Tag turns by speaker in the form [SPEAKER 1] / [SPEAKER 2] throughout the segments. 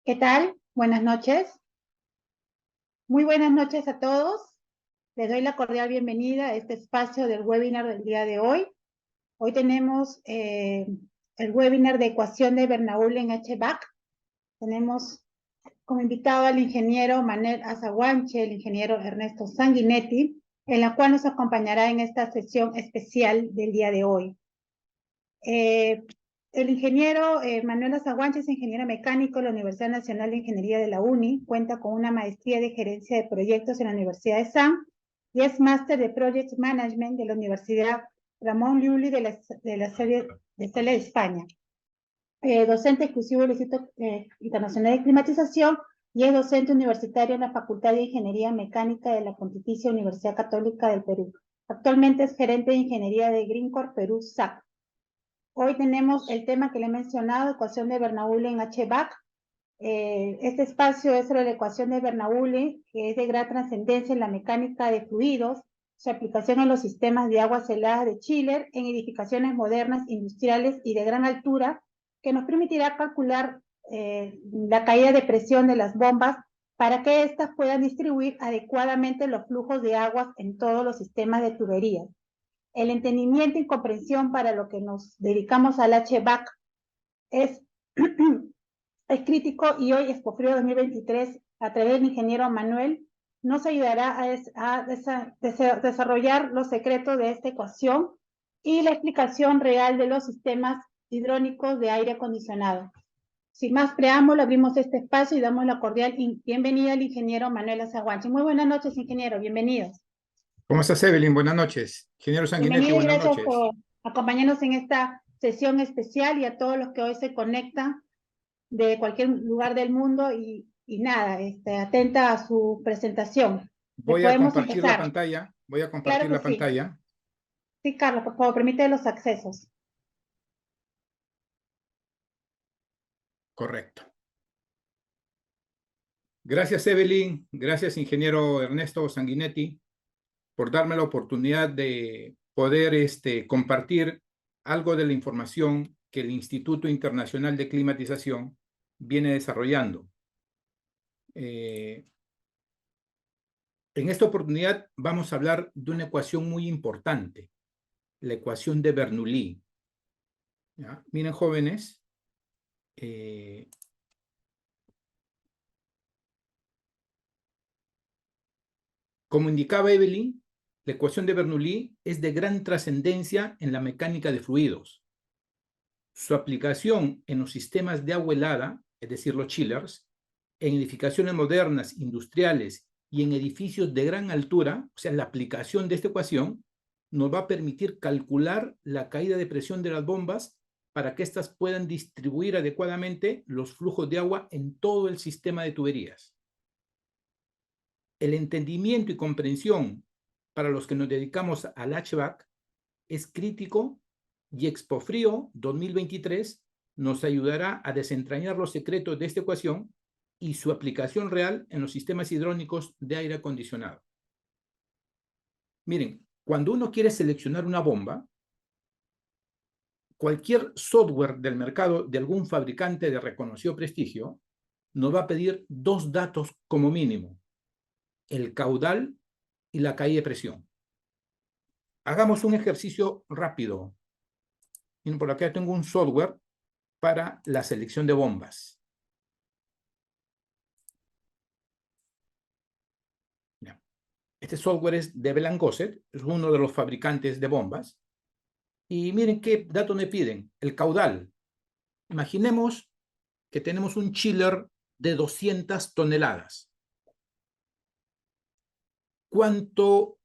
[SPEAKER 1] ¿Qué tal? Buenas noches. Muy buenas noches a todos. Les doy la cordial bienvenida a este espacio del webinar del día de hoy. Hoy tenemos el webinar de ecuación de Bernoulli en HVAC. Tenemos como invitado al ingeniero Manuel Azaguanche, el ingeniero Ernesto Sanguinetti, en la cual nos acompañará en esta sesión especial del día de hoy. El ingeniero Manuel Azaguanche es ingeniero mecánico de la Universidad Nacional de Ingeniería de la UNI, cuenta con una maestría de gerencia de proyectos en la Universidad de SAM y es máster de Project Management de la Universidad Ramón Llull de la serie de Cele de España. Docente exclusivo del Instituto Internacional de Climatización y es docente universitario en la Facultad de Ingeniería Mecánica de la Pontificia Universidad Católica del Perú. Actualmente es gerente de ingeniería de Greencore Perú SAC. Hoy tenemos el tema que le he mencionado, ecuación de Bernoulli en HVAC. Este espacio es sobre la ecuación de Bernoulli, que es de gran trascendencia en la mecánica de fluidos, su aplicación en los sistemas de aguas heladas de chiller, en edificaciones modernas, industriales y de gran altura, que nos permitirá calcular la caída de presión de las bombas para que éstas puedan distribuir adecuadamente los flujos de aguas en todos los sistemas de tuberías. El entendimiento y comprensión para lo que nos dedicamos al HVAC es, es crítico y hoy, Expofrío 2023, a través del ingeniero Manuel, nos ayudará a desarrollar los secretos de esta ecuación y la explicación real de los sistemas hidráulicos de aire acondicionado. Sin más preámbulo, abrimos este espacio y damos la cordial bienvenida al ingeniero Manuel Azaguanche. Muy buenas noches, ingeniero, bienvenidos.
[SPEAKER 2] ¿Cómo estás, Evelyn? Buenas noches. Ingeniero Sanguinetti,
[SPEAKER 1] Bienvenido y
[SPEAKER 2] buenas
[SPEAKER 1] gracias
[SPEAKER 2] noches.
[SPEAKER 1] por acompañarnos en esta sesión especial y a todos los que hoy se conectan de cualquier lugar del mundo y nada, atenta a su presentación. Le
[SPEAKER 2] Voy a
[SPEAKER 1] podemos
[SPEAKER 2] compartir la
[SPEAKER 1] empezar.
[SPEAKER 2] pantalla. Voy a
[SPEAKER 1] Claro
[SPEAKER 2] compartir
[SPEAKER 1] que
[SPEAKER 2] la
[SPEAKER 1] sí.
[SPEAKER 2] pantalla.
[SPEAKER 1] Sí, Carlos, por favor, permite los accesos.
[SPEAKER 2] Correcto. Gracias, Evelyn. Gracias, ingeniero Ernesto Sanguinetti, por darme la oportunidad de poder compartir algo de la información que el Instituto Internacional de Climatización viene desarrollando. En esta oportunidad vamos a hablar de una ecuación muy importante, la ecuación de Bernoulli. ¿Ya? Miren, jóvenes, como indicaba Evelyn, la ecuación de Bernoulli es de gran trascendencia en la mecánica de fluidos. Su aplicación en los sistemas de agua helada, es decir, los chillers, en edificaciones modernas, industriales y en edificios de gran altura, o sea, la aplicación de esta ecuación nos va a permitir calcular la caída de presión de las bombas para que éstas puedan distribuir adecuadamente los flujos de agua en todo el sistema de tuberías. El entendimiento y comprensión para los que nos dedicamos al HVAC es crítico y Expofrío 2023 nos ayudará a desentrañar los secretos de esta ecuación y su aplicación real en los sistemas hidráulicos de aire acondicionado. Miren, cuando uno quiere seleccionar una bomba, cualquier software del mercado de algún fabricante de reconocido prestigio nos va a pedir dos datos como mínimo: el caudal y la caída de presión. Hagamos un ejercicio rápido. Miren, por acá tengo un software para la selección de bombas. Este software es de Bell & Gossett, es uno de los fabricantes de bombas. Y miren qué datos me piden. El caudal. Imaginemos que tenemos un chiller de 200 toneladas. ¿Cuánto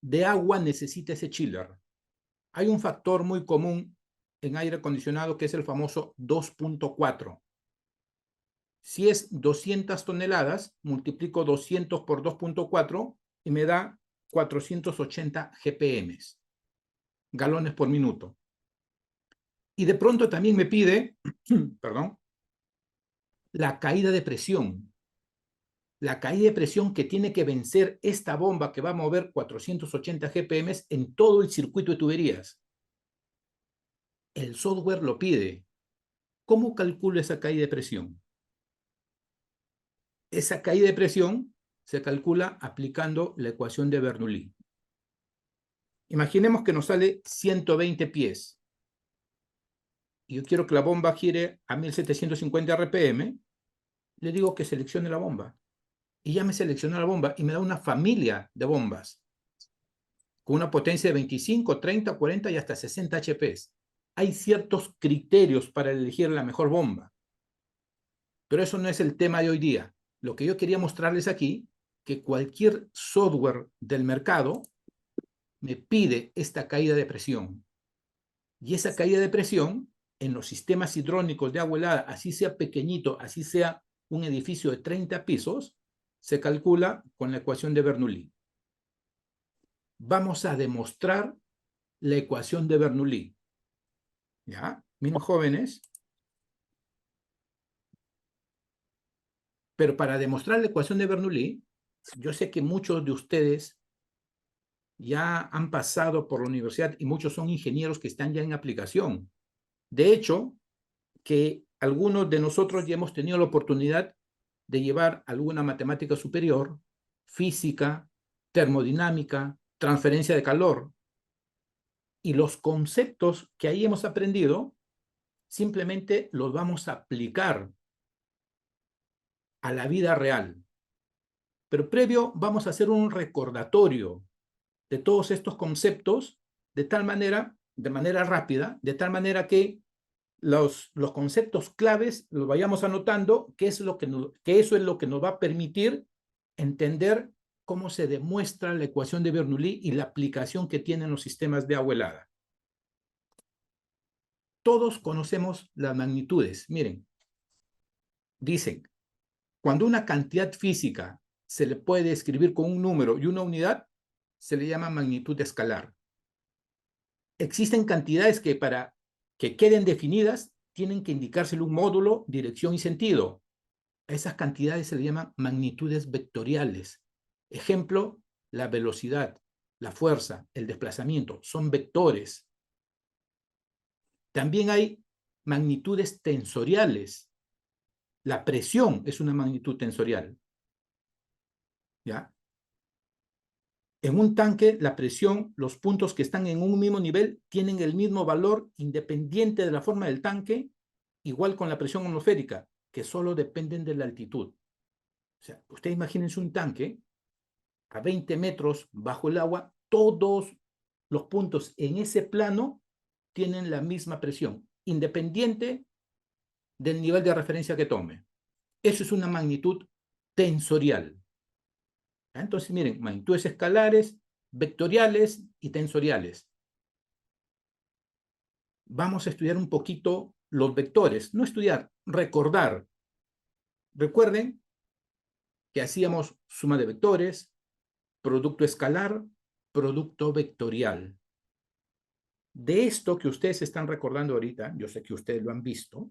[SPEAKER 2] de agua necesita ese chiller? Hay un factor muy común en aire acondicionado que es el famoso 2.4. Si es 200 toneladas, multiplico 200 por 2.4 y me da 480 GPM, galones por minuto. Y de pronto también me pide, perdón, la caída de presión. La caída de presión que tiene que vencer esta bomba que va a mover 480 GPM en todo el circuito de tuberías. El software lo pide. ¿Cómo calculo esa caída de presión? Esa caída de presión se calcula aplicando la ecuación de Bernoulli. Imaginemos que nos sale 120 pies. Y yo quiero que la bomba gire a 1750 RPM. Le digo que seleccione la bomba. Y ya me seleccionó la bomba y me da una familia de bombas con una potencia de 25, 30, 40 y hasta 60 HPs. Hay ciertos criterios para elegir la mejor bomba. Pero eso no es el tema de hoy día. Lo que yo quería mostrarles aquí, que cualquier software del mercado me pide esta caída de presión. Y esa caída de presión en los sistemas hidráulicos de agua helada, así sea pequeñito, así sea un edificio de 30 pisos, se calcula con la ecuación de Bernoulli. Vamos a demostrar la ecuación de Bernoulli. ¿Ya? Miren, jóvenes. Pero para demostrar la ecuación de Bernoulli, yo sé que muchos de ustedes ya han pasado por la universidad y muchos son ingenieros que están ya en aplicación. De hecho, que algunos de nosotros ya hemos tenido la oportunidad de llevar alguna matemática superior, física, termodinámica, transferencia de calor. Y los conceptos que ahí hemos aprendido, simplemente los vamos a aplicar a la vida real. Pero previo vamos a hacer un recordatorio de todos estos conceptos de tal manera, de manera rápida, de tal manera que los conceptos claves los vayamos anotando, que eso es lo que nos va a permitir entender cómo se demuestra la ecuación de Bernoulli y la aplicación que tienen los sistemas de agua helada. Todos conocemos las magnitudes. Miren, dicen, cuando una cantidad física se le puede escribir con un número y una unidad, se le llama magnitud escalar. Existen cantidades que para que queden definidas tienen que indicársele un módulo, dirección y sentido. A esas cantidades se le llaman magnitudes vectoriales. Ejemplo, la velocidad, la fuerza, el desplazamiento, son vectores. También hay magnitudes tensoriales. La presión es una magnitud tensorial. ¿Ya? En un tanque, la presión, los puntos que están en un mismo nivel tienen el mismo valor independiente de la forma del tanque, igual con la presión atmosférica, que solo dependen de la altitud. O sea, ustedes imagínense un tanque a 20 metros bajo el agua, todos los puntos en ese plano tienen la misma presión, independiente del nivel de referencia que tome. Eso es una magnitud tensorial. Entonces, miren, magnitudes escalares, vectoriales y tensoriales. Vamos a estudiar un poquito los vectores. No estudiar, recordar. Recuerden que hacíamos suma de vectores, producto escalar, producto vectorial. De esto que ustedes están recordando ahorita, yo sé que ustedes lo han visto,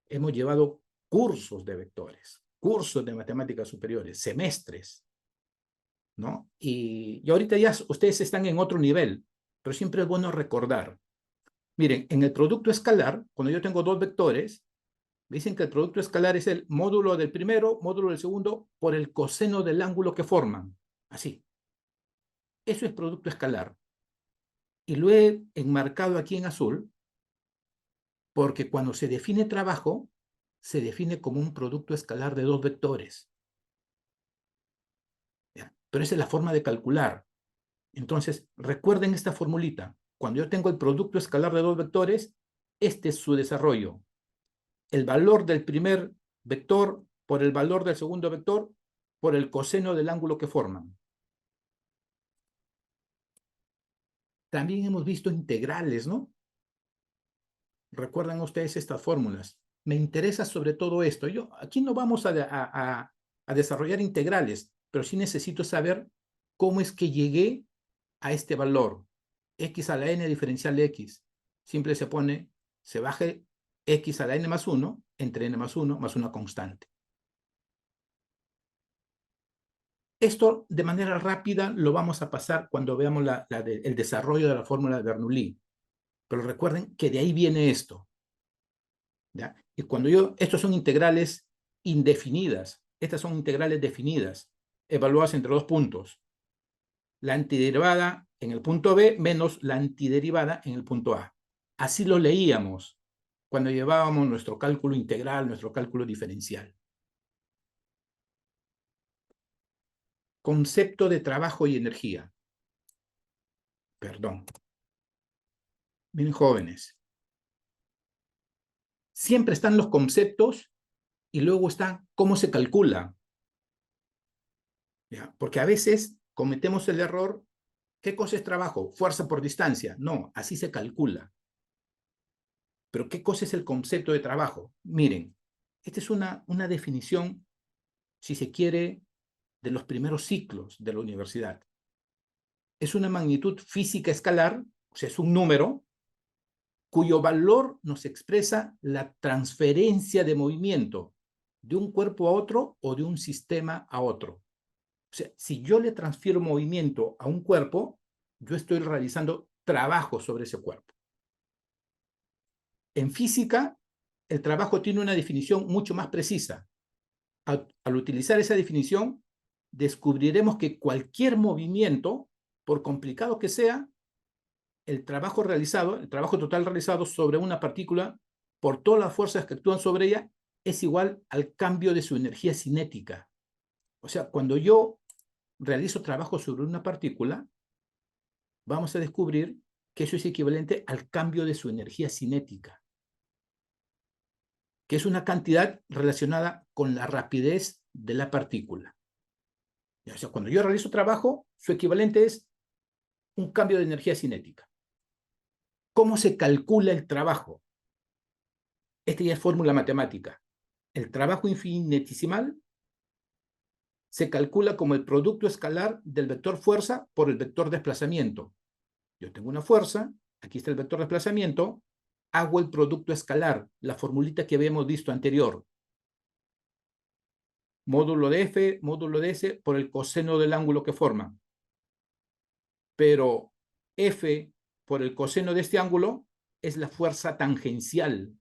[SPEAKER 2] hemos llevado cursos de vectores, cursos de matemáticas superiores, semestres, ¿no? Y ahorita ya ustedes están en otro nivel, pero siempre es bueno recordar. Miren, en el producto escalar, cuando yo tengo dos vectores, dicen que el producto escalar es el módulo del primero, módulo del segundo, por el coseno del ángulo que forman. Así. Eso es producto escalar. Y lo he enmarcado aquí en azul, porque cuando se define trabajo, se define como un producto escalar de dos vectores. ¿Ya? Pero esa es la forma de calcular. Entonces, recuerden esta formulita. Cuando yo tengo el producto escalar de dos vectores, este es su desarrollo. El valor del primer vector por el valor del segundo vector por el coseno del ángulo que forman. También hemos visto integrales, ¿no? Recuerdan ustedes estas fórmulas. Me interesa sobre todo esto. Aquí no vamos a desarrollar integrales, pero sí necesito saber cómo es que llegué a este valor. X a la n diferencial de x. Siempre se baja x a la n más 1 entre n más 1 más una constante. Esto de manera rápida lo vamos a pasar cuando veamos el desarrollo de la fórmula de Bernoulli. Pero recuerden que de ahí viene esto. ¿Ya? Y estos son integrales indefinidas. Estas son integrales definidas, evaluadas entre dos puntos. La antiderivada en el punto B menos la antiderivada en el punto A. Así lo leíamos cuando llevábamos nuestro cálculo integral, nuestro cálculo diferencial. Concepto de trabajo y energía. Perdón. Miren, jóvenes. Siempre están los conceptos y luego está cómo se calcula. ¿Ya? Porque a veces cometemos el error, ¿qué cosa es trabajo? Fuerza por distancia. No, así se calcula. Pero ¿qué cosa es el concepto de trabajo? Miren, esta es una definición, si se quiere, de los primeros ciclos de la universidad. Es una magnitud física escalar, o sea, es un número, cuyo valor nos expresa la transferencia de movimiento de un cuerpo a otro o de un sistema a otro. O sea, si yo le transfiero movimiento a un cuerpo, yo estoy realizando trabajo sobre ese cuerpo. En física, el trabajo tiene una definición mucho más precisa. Al utilizar esa definición, descubriremos que cualquier movimiento, por complicado que sea, el trabajo total realizado sobre una partícula, por todas las fuerzas que actúan sobre ella, es igual al cambio de su energía cinética. O sea, cuando yo realizo trabajo sobre una partícula, vamos a descubrir que eso es equivalente al cambio de su energía cinética, que es una cantidad relacionada con la rapidez de la partícula. O sea, cuando yo realizo trabajo, su equivalente es un cambio de energía cinética. ¿Cómo se calcula el trabajo? Esta ya es fórmula matemática. El trabajo infinitesimal se calcula como el producto escalar del vector fuerza por el vector desplazamiento. Yo tengo una fuerza, aquí está el vector desplazamiento, hago el producto escalar, la formulita que habíamos visto anterior. Módulo de F, módulo de S, por el coseno del ángulo que forman. Pero F por el coseno de este ángulo es la fuerza tangencial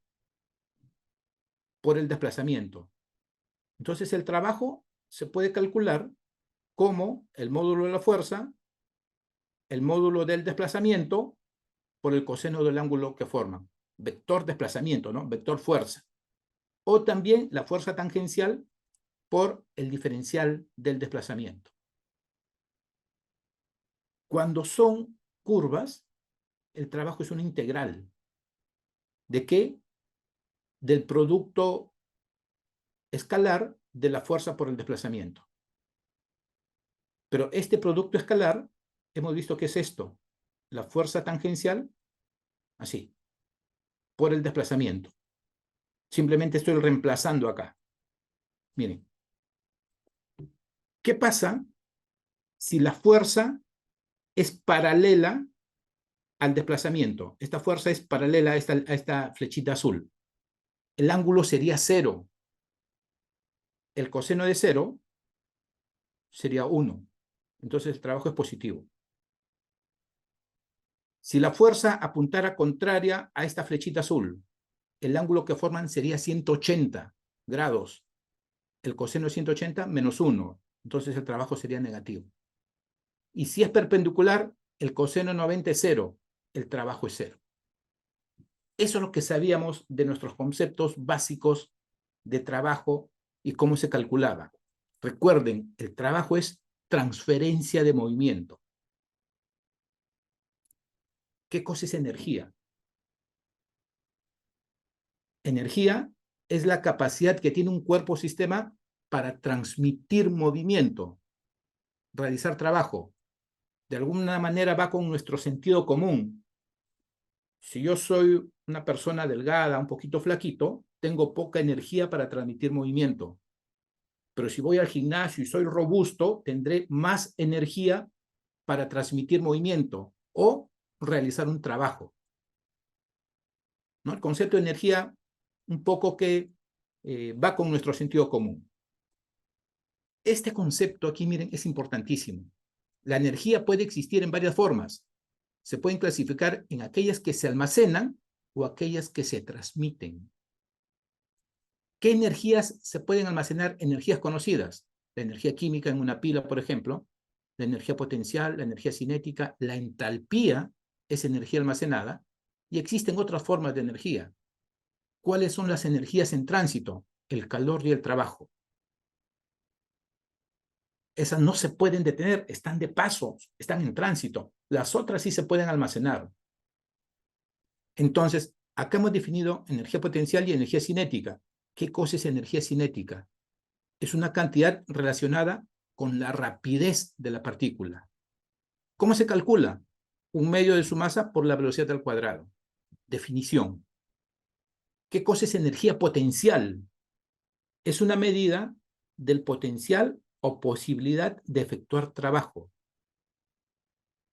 [SPEAKER 2] por el desplazamiento. Entonces el trabajo se puede calcular como el módulo de la fuerza, el módulo del desplazamiento por el coseno del ángulo que forman. Vector desplazamiento, ¿no? Vector fuerza. O también la fuerza tangencial por el diferencial del desplazamiento. Cuando son curvas, el trabajo es una integral. ¿De qué? Del producto escalar de la fuerza por el desplazamiento. Pero este producto escalar, hemos visto que es esto, la fuerza tangencial, así, por el desplazamiento. Simplemente estoy reemplazando acá. Miren. ¿Qué pasa si la fuerza es paralela al desplazamiento? Esta fuerza es paralela a esta flechita azul. El ángulo sería 0. El coseno de 0 sería 1. Entonces el trabajo es positivo. Si la fuerza apuntara contraria a esta flechita azul, el ángulo que forman sería 180 grados. El coseno de 180 menos 1. Entonces el trabajo sería negativo. Y si es perpendicular, el coseno de 90 es 0. El trabajo es 0. Eso es lo que sabíamos de nuestros conceptos básicos de trabajo y cómo se calculaba. Recuerden, el trabajo es transferencia de movimiento. ¿Qué cosa es energía? Energía es la capacidad que tiene un cuerpo o sistema para transmitir movimiento, realizar trabajo. De alguna manera va con nuestro sentido común. Si yo soy una persona delgada, un poquito flaquito, tengo poca energía para transmitir movimiento. Pero si voy al gimnasio y soy robusto, tendré más energía para transmitir movimiento o realizar un trabajo. ¿No? El concepto de energía un poco que va con nuestro sentido común. Este concepto aquí, miren, es importantísimo. La energía puede existir en varias formas. Se pueden clasificar en aquellas que se almacenan o aquellas que se transmiten. ¿Qué energías se pueden almacenar? Energías conocidas. La energía química en una pila, por ejemplo, la energía potencial, la energía cinética, la entalpía es energía almacenada, y existen otras formas de energía. ¿Cuáles son las energías en tránsito? El calor y el trabajo. Esas no se pueden detener, están de paso, están en tránsito. Las otras sí se pueden almacenar. Entonces, acá hemos definido energía potencial y energía cinética. ¿Qué cosa es energía cinética? Es una cantidad relacionada con la rapidez de la partícula. ¿Cómo se calcula? 1/2 de su masa por la velocidad al cuadrado. Definición. ¿Qué cosa es energía potencial? Es una medida del potencial o posibilidad de efectuar trabajo,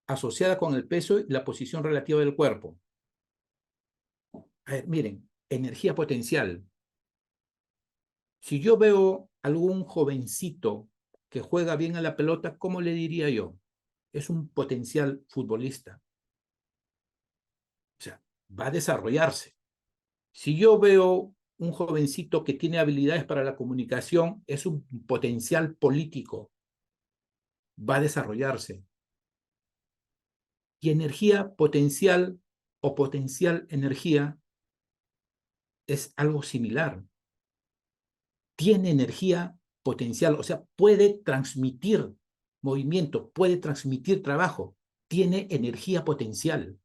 [SPEAKER 2] asociada con el peso y la posición relativa del cuerpo. A ver, miren, energía potencial. Si yo veo algún jovencito que juega bien a la pelota, ¿cómo le diría yo? Es un potencial futbolista. O sea, va a desarrollarse. Si yo veo un jovencito que tiene habilidades para la comunicación, es un potencial político. Va a desarrollarse. Y energía potencial o potencial energía es algo similar. Tiene energía potencial, o sea, puede transmitir movimiento, puede transmitir trabajo, tiene energía potencial.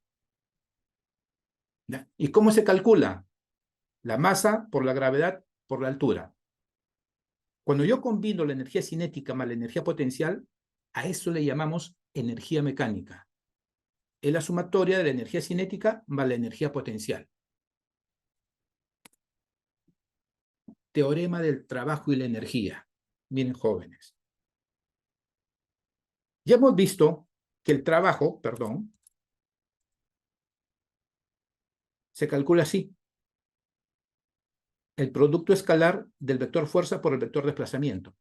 [SPEAKER 2] ¿Ya? ¿Y cómo se calcula? La masa por la gravedad por la altura. Cuando yo combino la energía cinética más la energía potencial, a eso le llamamos energía mecánica. Es la sumatoria de la energía cinética más la energía potencial. Teorema del trabajo y la energía. Miren, jóvenes. Ya hemos visto que el trabajo, se calcula así. El producto escalar del vector fuerza por el vector desplazamiento.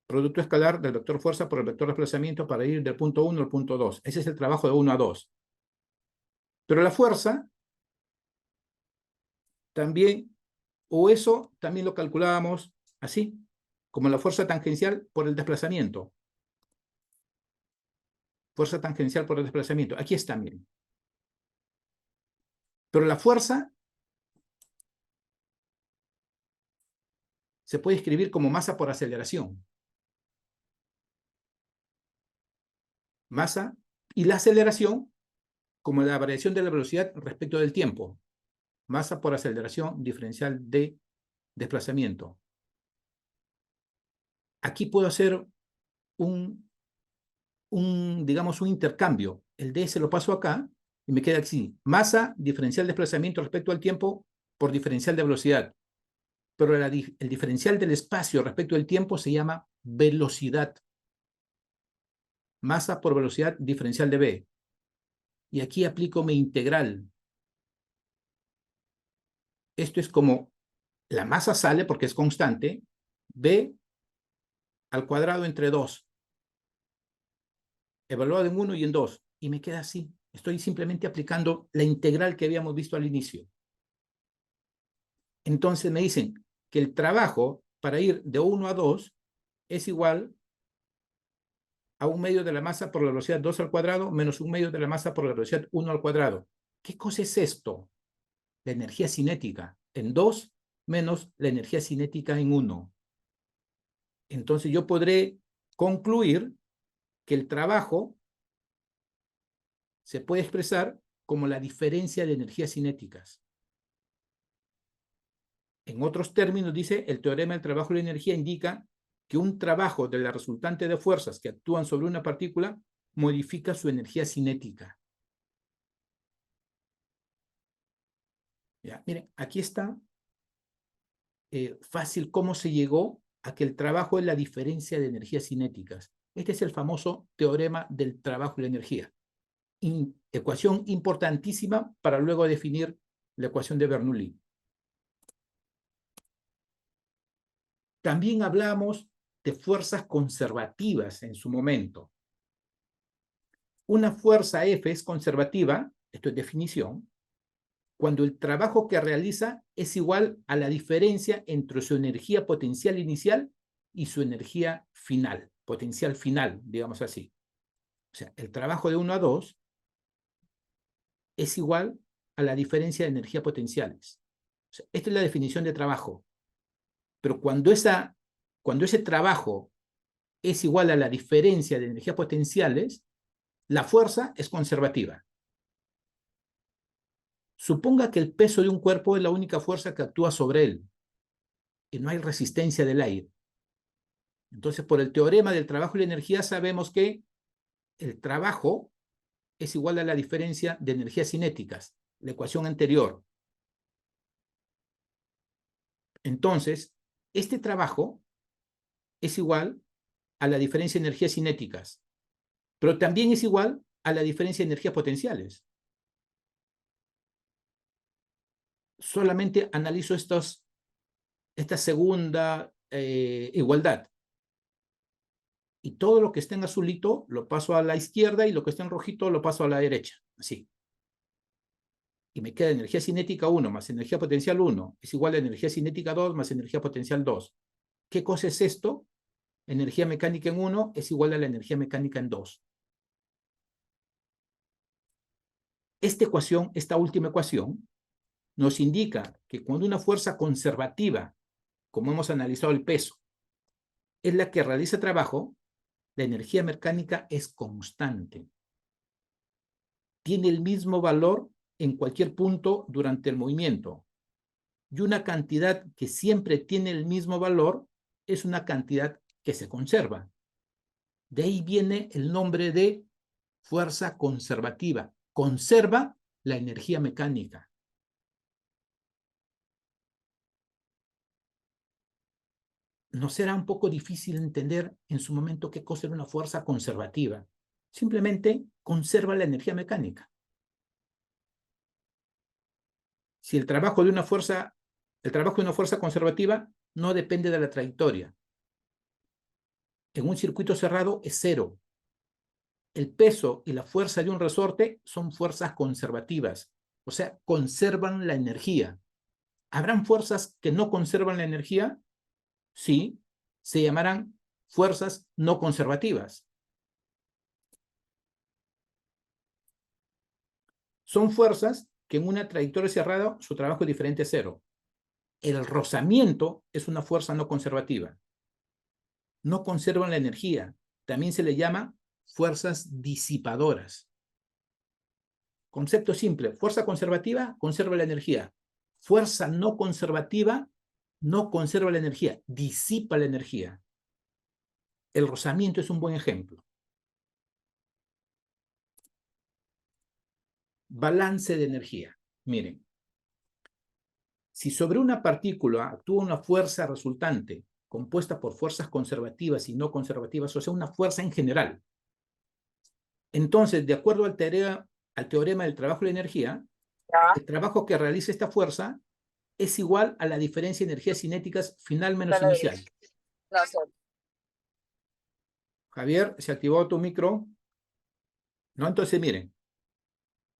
[SPEAKER 2] Producto escalar del vector fuerza por el vector desplazamiento para ir del punto 1 al punto 2. Ese es el trabajo de 1 a 2. Pero la fuerza también, o eso también lo calculábamos así, como la fuerza tangencial por el desplazamiento. Fuerza tangencial por el desplazamiento. Aquí está, miren. Pero la fuerza se puede escribir como masa por aceleración. Masa y la aceleración como la variación de la velocidad respecto del tiempo. Masa por aceleración diferencial de desplazamiento. Aquí puedo hacer digamos, un intercambio. El D se lo paso acá y me queda así. Masa diferencial de desplazamiento respecto al tiempo por diferencial de velocidad. Pero el diferencial del espacio respecto al tiempo se llama velocidad. Masa por velocidad diferencial de B. Y aquí aplico mi integral. Esto es como la masa sale porque es constante, B al cuadrado entre 2, evaluado en 1 y en 2, y me queda así. Estoy simplemente aplicando la integral que habíamos visto al inicio. Entonces me dicen que el trabajo para ir de 1 a 2 es igual a 1/2 de la masa por la velocidad 2 al cuadrado menos 1/2 de la masa por la velocidad 1 al cuadrado. ¿Qué cosa es esto? La energía cinética en 2 menos la energía cinética en 1. Entonces yo podré concluir que el trabajo se puede expresar como la diferencia de energías cinéticas. En otros términos, dice, el teorema del trabajo y la energía indica que un trabajo de la resultante de fuerzas que actúan sobre una partícula modifica su energía cinética. ¿Ya? Miren, aquí está fácil cómo se llegó a que el trabajo es la diferencia de energías cinéticas. Este es el famoso teorema del trabajo y la energía. Ecuación importantísima para luego definir la ecuación de Bernoulli. También hablamos de fuerzas conservativas en su momento. Una fuerza F es conservativa, esto es definición, cuando el trabajo que realiza es igual a la diferencia entre su energía potencial inicial y su energía final, potencial final, digamos así. O sea, el trabajo de 1 a 2 es igual a la diferencia de energía potenciales. O sea, esta es la definición de trabajo. Pero cuando ese trabajo es igual a la diferencia de energías potenciales, la fuerza es conservativa. Suponga que el peso de un cuerpo es la única fuerza que actúa sobre él y no hay resistencia del aire. Entonces, por el teorema del trabajo y la energía, sabemos que el trabajo es igual a la diferencia de energías cinéticas, la ecuación anterior. Entonces, este trabajo es igual a la diferencia de energías cinéticas, pero también es igual a la diferencia de energías potenciales. Solamente analizo esta segunda igualdad. Y todo lo que esté en azulito lo paso a la izquierda y lo que esté en rojito lo paso a la derecha, así. Y me queda energía cinética 1 más energía potencial 1 es igual a energía cinética 2 más energía potencial 2. ¿Qué cosa es esto? Energía mecánica en 1 es igual a la energía mecánica en 2. Esta última ecuación, nos indica que cuando una fuerza conservativa, como hemos analizado el peso, es la que realiza trabajo, la energía mecánica es constante. Tiene el mismo valor en cualquier punto durante el movimiento. Y una cantidad que siempre tiene el mismo valor es una cantidad que se conserva. De ahí viene el nombre de fuerza conservativa. Conserva la energía mecánica. ¿Nos será un poco difícil entender en su momento qué cosa era una fuerza conservativa? Simplemente conserva la energía mecánica. Si el trabajo de una fuerza conservativa no depende de la trayectoria. En un circuito cerrado es cero. El peso y la fuerza de un resorte son fuerzas conservativas, o sea, conservan la energía. ¿Habrán fuerzas que no conservan la energía? Sí, se llamarán fuerzas no conservativas. Son fuerzas que en una trayectoria cerrada su trabajo es diferente a cero. El rozamiento es una fuerza no conservativa. No conservan la energía. También se le llama fuerzas disipadoras. Concepto simple. Fuerza conservativa conserva la energía. Fuerza no conservativa no conserva la energía, disipa la energía. El rozamiento es un buen ejemplo. Balance de energía. Miren, si sobre una partícula actúa una fuerza resultante compuesta por fuerzas conservativas y no conservativas, o sea, una fuerza en general, entonces, de acuerdo al teorema del trabajo y la energía, el trabajo que realiza esta fuerza es igual a la diferencia de energías cinéticas final menos inicial. Javier, ¿se activó tu micro? No, entonces miren,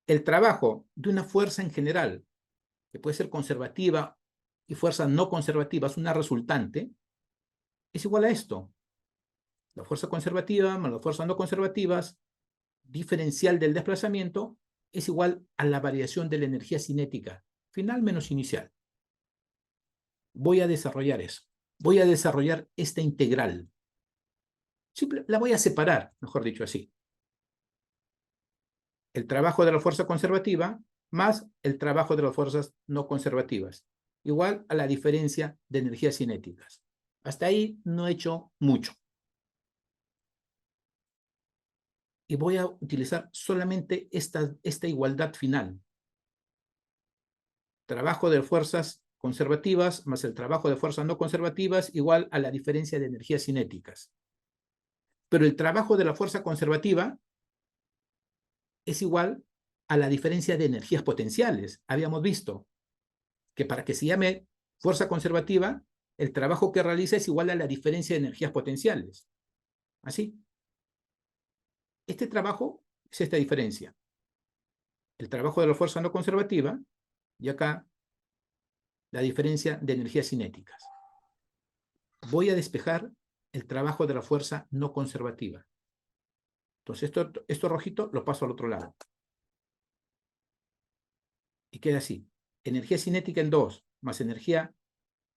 [SPEAKER 2] el trabajo de una fuerza en general, que puede ser conservativa y fuerza no conservativa, es una resultante, es igual a esto. La fuerza conservativa más las fuerzas no conservativas, diferencial del desplazamiento, es igual a la variación de la energía cinética, final menos inicial. Voy a desarrollar eso. Voy a desarrollar esta integral. La voy a separar, mejor dicho así. El trabajo de la fuerza conservativa más el trabajo de las fuerzas no conservativas, igual a la diferencia de energías cinéticas. Hasta ahí no he hecho mucho. Y voy a utilizar solamente esta igualdad final. Trabajo de fuerzas conservativas más el trabajo de fuerzas no conservativas igual a la diferencia de energías cinéticas. Pero el trabajo de la fuerza conservativa es igual a la diferencia de energías potenciales. Habíamos visto que para que se llame fuerza conservativa, el trabajo que realiza es igual a la diferencia de energías potenciales. Así. Este trabajo es esta diferencia. El trabajo de la fuerza no conservativa y acá la diferencia de energías cinéticas. Voy a despejar el trabajo de la fuerza no conservativa. Entonces, esto rojito lo paso al otro lado. Y queda así. Energía cinética en 2 más energía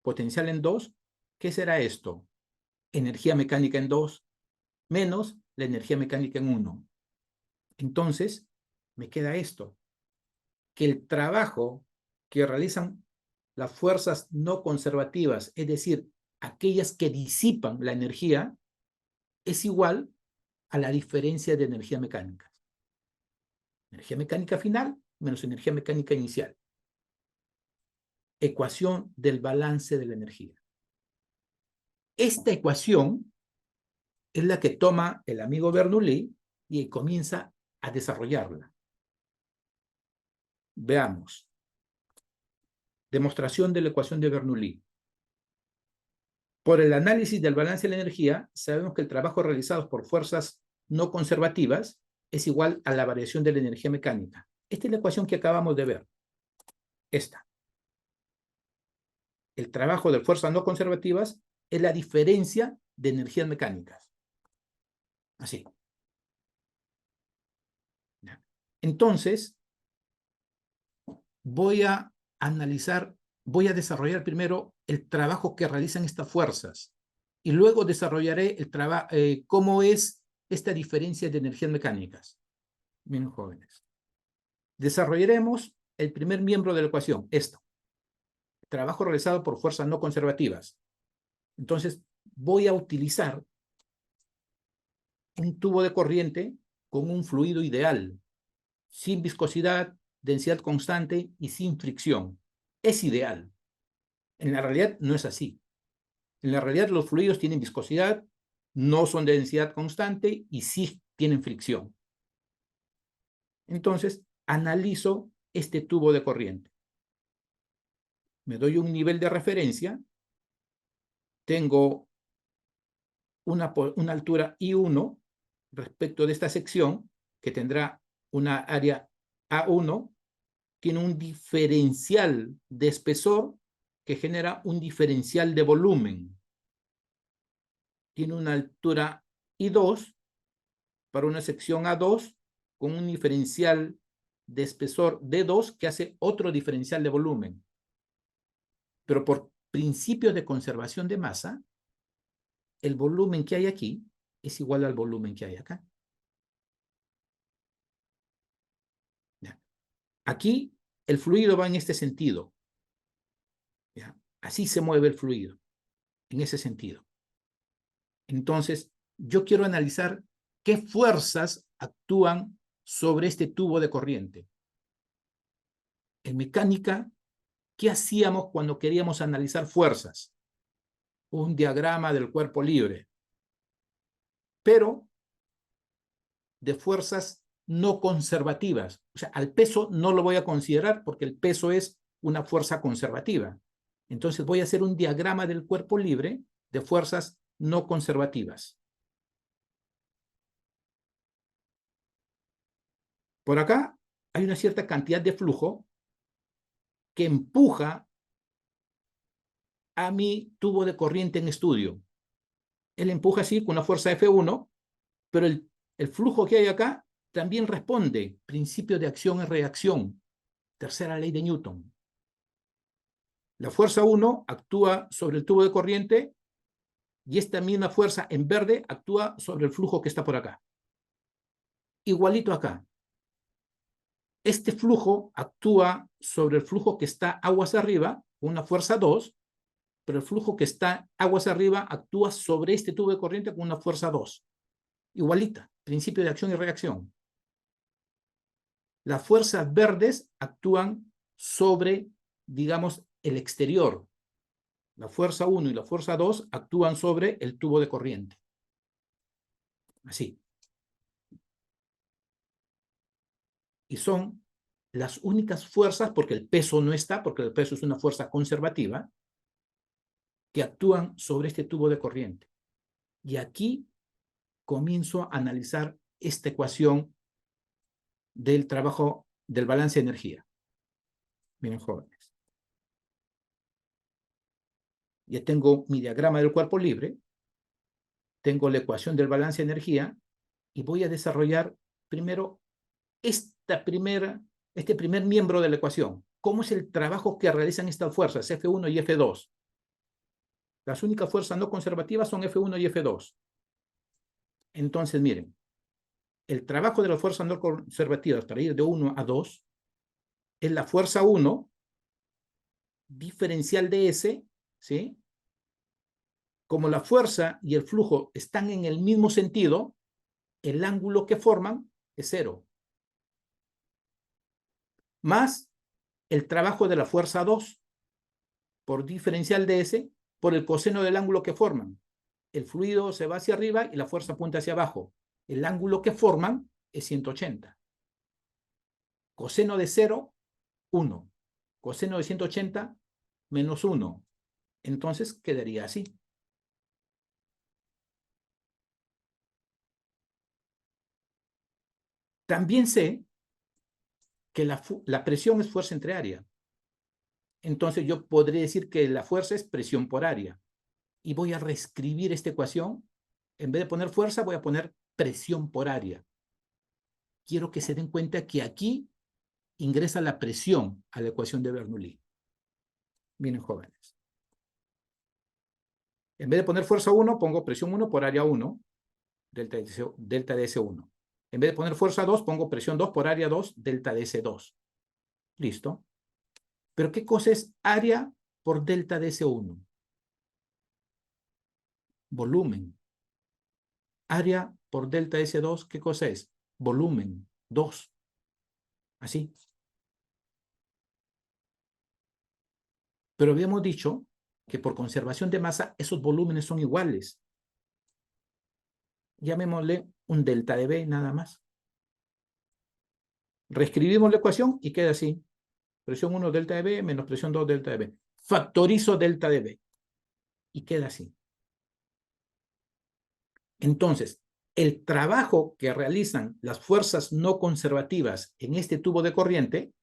[SPEAKER 2] potencial en 2. ¿Qué será esto? Energía mecánica en 2 menos la energía mecánica en 1. Entonces, me queda esto. Que el trabajo que realizan las fuerzas no conservativas, es decir, aquellas que disipan la energía, es igual a la diferencia de energía mecánica. Energía mecánica final menos energía mecánica inicial. Ecuación del balance de la energía. Esta ecuación es la que toma el amigo Bernoulli y comienza a desarrollarla. Veamos. Demostración de la ecuación de Bernoulli. Por el análisis del balance de la energía, sabemos que el trabajo realizado por fuerzas no conservativas es igual a la variación de la energía mecánica. Esta es la ecuación que acabamos de ver. Esta. El trabajo de fuerzas no conservativas es la diferencia de energías mecánicas. Así. Entonces, voy a analizar, voy a desarrollar primero el trabajo que realizan estas fuerzas y luego desarrollaré cómo es esta diferencia de energías mecánicas. Bien, jóvenes. Desarrollaremos el primer miembro de la ecuación, esto. Trabajo realizado por fuerzas no conservativas. Entonces, voy a utilizar un tubo de corriente con un fluido ideal, sin viscosidad, densidad constante y sin fricción. Es ideal. En la realidad no es así. En la realidad los fluidos tienen viscosidad, no son de densidad constante y sí tienen fricción. Entonces, analizo este tubo de corriente. Me doy un nivel de referencia. Tengo una altura I1 respecto de esta sección, que tendrá una área A1, tiene un diferencial de espesor que genera un diferencial de volumen. Tiene una altura I2 para una sección A2 con un diferencial de espesor D2 que hace otro diferencial de volumen. Pero por principios de conservación de masa, el volumen que hay aquí es igual al volumen que hay acá. ¿Ya? Aquí el fluido va en este sentido. ¿Ya? Así se mueve el fluido, en ese sentido. Entonces, yo quiero analizar qué fuerzas actúan sobre este tubo de corriente. En mecánica, ¿qué hacíamos cuando queríamos analizar fuerzas? Un diagrama del cuerpo libre, pero de fuerzas no conservativas. O sea, al peso no lo voy a considerar porque el peso es una fuerza conservativa. Entonces voy a hacer un diagrama del cuerpo libre de fuerzas no conservativas. Por acá hay una cierta cantidad de flujo que empuja a mi tubo de corriente en estudio. Él empuja así con una fuerza F1, pero el flujo que hay acá también responde principio de acción y reacción, tercera ley de Newton. La fuerza 1 actúa sobre el tubo de corriente y esta misma fuerza en verde actúa sobre el flujo que está por acá. Igualito acá. Este flujo actúa sobre el flujo que está aguas arriba, con una fuerza 2, pero el flujo que está aguas arriba actúa sobre este tubo de corriente con una fuerza 2. Igualita, principio de acción y reacción. Las fuerzas verdes actúan sobre, digamos, el exterior. La fuerza 1 y la fuerza 2 actúan sobre el tubo de corriente. Así. Y son las únicas fuerzas, porque el peso no está, porque el peso es una fuerza conservativa, que actúan sobre este tubo de corriente. Y aquí comienzo a analizar esta ecuación del trabajo del balance de energía. Miren, jóvenes. Ya tengo mi diagrama del cuerpo libre, tengo la ecuación del balance de energía y voy a desarrollar primero este primer miembro de la ecuación. ¿Cómo es el trabajo que realizan estas fuerzas, F1 y F2? Las únicas fuerzas no conservativas son F1 y F2. Entonces, miren, el trabajo de las fuerzas no conservativas para ir de 1 a 2 es la fuerza 1 diferencial de S, ¿sí? Como la fuerza y el flujo están en el mismo sentido, el ángulo que forman es 0. Más el trabajo de la fuerza 2 por diferencial de S por el coseno del ángulo que forman. El fluido se va hacia arriba y la fuerza apunta hacia abajo. El ángulo que forman es 180. Coseno de 0, 1. Coseno de 180, menos 1. Entonces quedaría así. También sé que la presión es fuerza entre área. Entonces yo podría decir que la fuerza es presión por área. Y voy a reescribir esta ecuación. En vez de poner fuerza, voy a poner presión por área. Quiero que se den cuenta que aquí ingresa la presión a la ecuación de Bernoulli. Miren, jóvenes. En vez de poner fuerza 1, pongo presión 1 por área 1, delta de S1. En vez de poner fuerza 2, pongo presión 2 por área 2, delta de S2. ¿Listo? Pero ¿qué cosa es área por delta de S1? Volumen. Área por delta de S2, ¿qué cosa es? Volumen. 2. Así. Pero habíamos dicho que por conservación de masa, esos volúmenes son iguales. Llamémosle un delta de B nada más. Reescribimos la ecuación y queda así. Presión 1 delta de B menos presión 2 delta de B. Factorizo delta de B. Y queda así. Entonces, el trabajo que realizan las fuerzas no conservativas en este tubo de corriente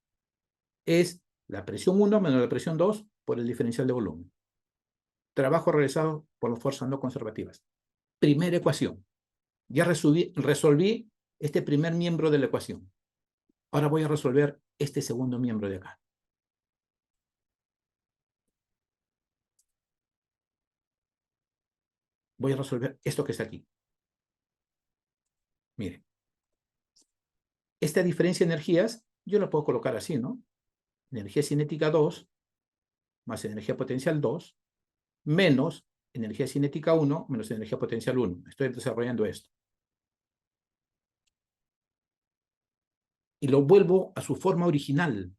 [SPEAKER 2] es la presión 1 menos la presión 2 por el diferencial de volumen. Trabajo realizado por las fuerzas no conservativas. Primera ecuación. Ya resolví este primer miembro de la ecuación. Ahora voy a resolver este segundo miembro de acá. Voy a resolver esto que está aquí. Miren. Esta diferencia de energías, yo la puedo colocar así, ¿no? Energía cinética 2 más energía potencial 2 menos energía cinética 1 menos energía potencial 1. Estoy desarrollando esto. Y lo vuelvo a su forma original.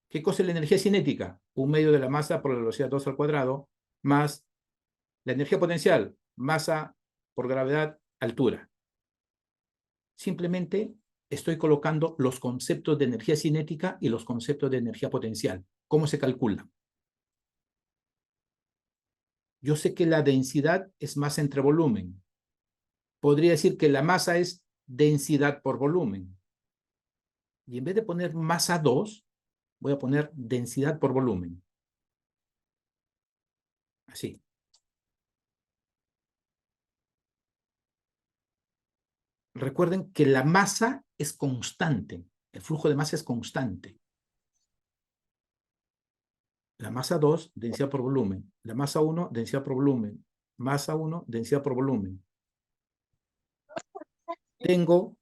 [SPEAKER 2] ¿Qué cosa es la energía cinética? 1/2 de la masa por la velocidad 2 al cuadrado más la energía potencial, masa por gravedad, altura. Simplemente estoy colocando los conceptos de energía cinética y los conceptos de energía potencial. ¿Cómo se calcula? Yo sé que la densidad es masa entre volumen. Podría decir que la masa es densidad por volumen. Y en vez de poner masa 2, voy a poner densidad por volumen. Así. Recuerden que la masa es constante. El flujo de masa es constante. La masa 2, densidad por volumen. La masa 1, densidad por volumen. Masa 1, densidad por volumen. Tengo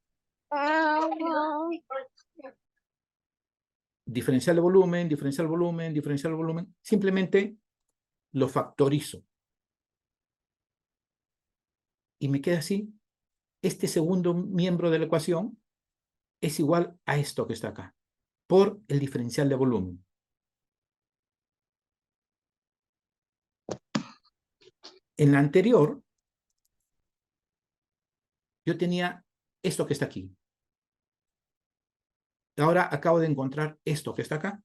[SPEAKER 2] diferencial de volumen, diferencial de volumen, diferencial de volumen. Simplemente lo factorizo. Y me queda así. Este segundo miembro de la ecuación es igual a esto que está acá, por el diferencial de volumen. En la anterior, yo tenía esto que está aquí. Ahora acabo de encontrar esto que está acá.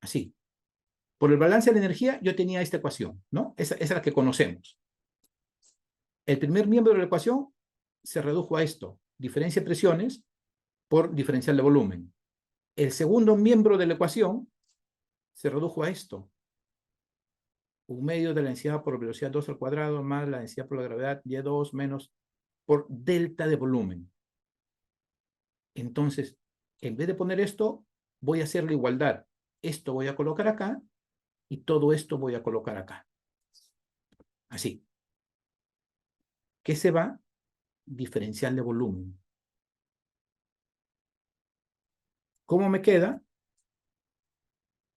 [SPEAKER 2] Así. Por el balance de la energía, yo tenía esta ecuación, ¿no? Esa es la que conocemos. El primer miembro de la ecuación se redujo a esto. Diferencia de presiones por diferencial de volumen. El segundo miembro de la ecuación se redujo a esto. 1/2 de la densidad por velocidad 2 al cuadrado más la densidad por la gravedad Y2 menos por delta de volumen. Entonces, en vez de poner esto, voy a hacer la igualdad. Esto voy a colocar acá y todo esto voy a colocar acá. Así. ¿Qué se va? Diferencial de volumen. ¿Cómo me queda?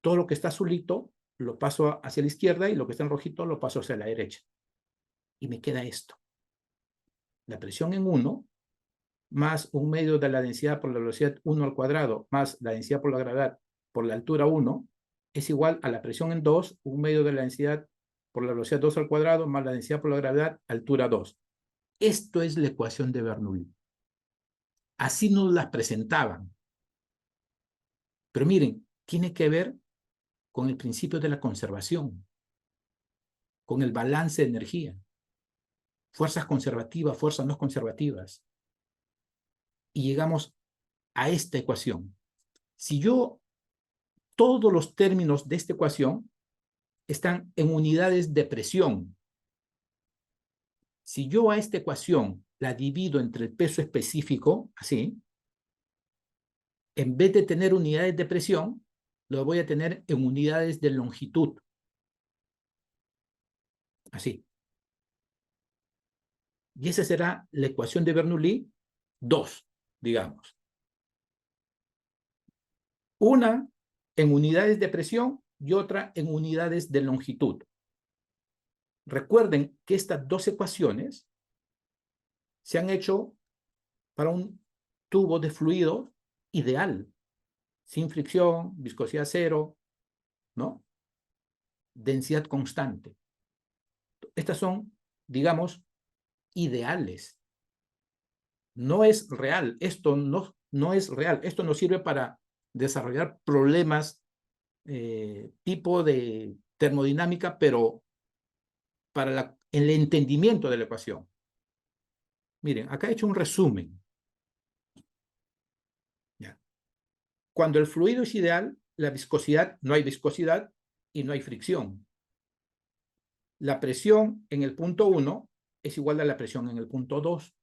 [SPEAKER 2] Todo lo que está azulito lo paso hacia la izquierda y lo que está en rojito lo paso hacia la derecha. Y me queda esto. La presión en 1 más 1/2 de la densidad por la velocidad 1 al cuadrado más la densidad por la gravedad por la altura 1 es igual a la presión en 2, 1/2 de la densidad por la velocidad 2 al cuadrado más la densidad por la gravedad, altura 2. Esto es la ecuación de Bernoulli. Así nos las presentaban. Pero miren, tiene que ver con el principio de la conservación, con el balance de energía, fuerzas conservativas, fuerzas no conservativas. Y llegamos a esta ecuación. Si yo, todos los términos de esta ecuación están en unidades de presión. Si yo a esta ecuación la divido entre el peso específico, así, en vez de tener unidades de presión, lo voy a tener en unidades de longitud. Así. Y esa será la ecuación de Bernoulli 2, digamos. Una en unidades de presión y otra en unidades de longitud. Recuerden que estas dos ecuaciones se han hecho para un tubo de fluido ideal, sin fricción, viscosidad cero, ¿no? Densidad constante. Estas son, digamos, ideales. No es real, esto no es real, esto nos sirve para desarrollar problemas tipo de termodinámica, pero para el entendimiento de la ecuación. Miren, acá he hecho un resumen. ¿Ya? Cuando el fluido es ideal, la viscosidad, no hay viscosidad y no hay fricción. La presión en el punto 1 es igual a la presión en el punto 2,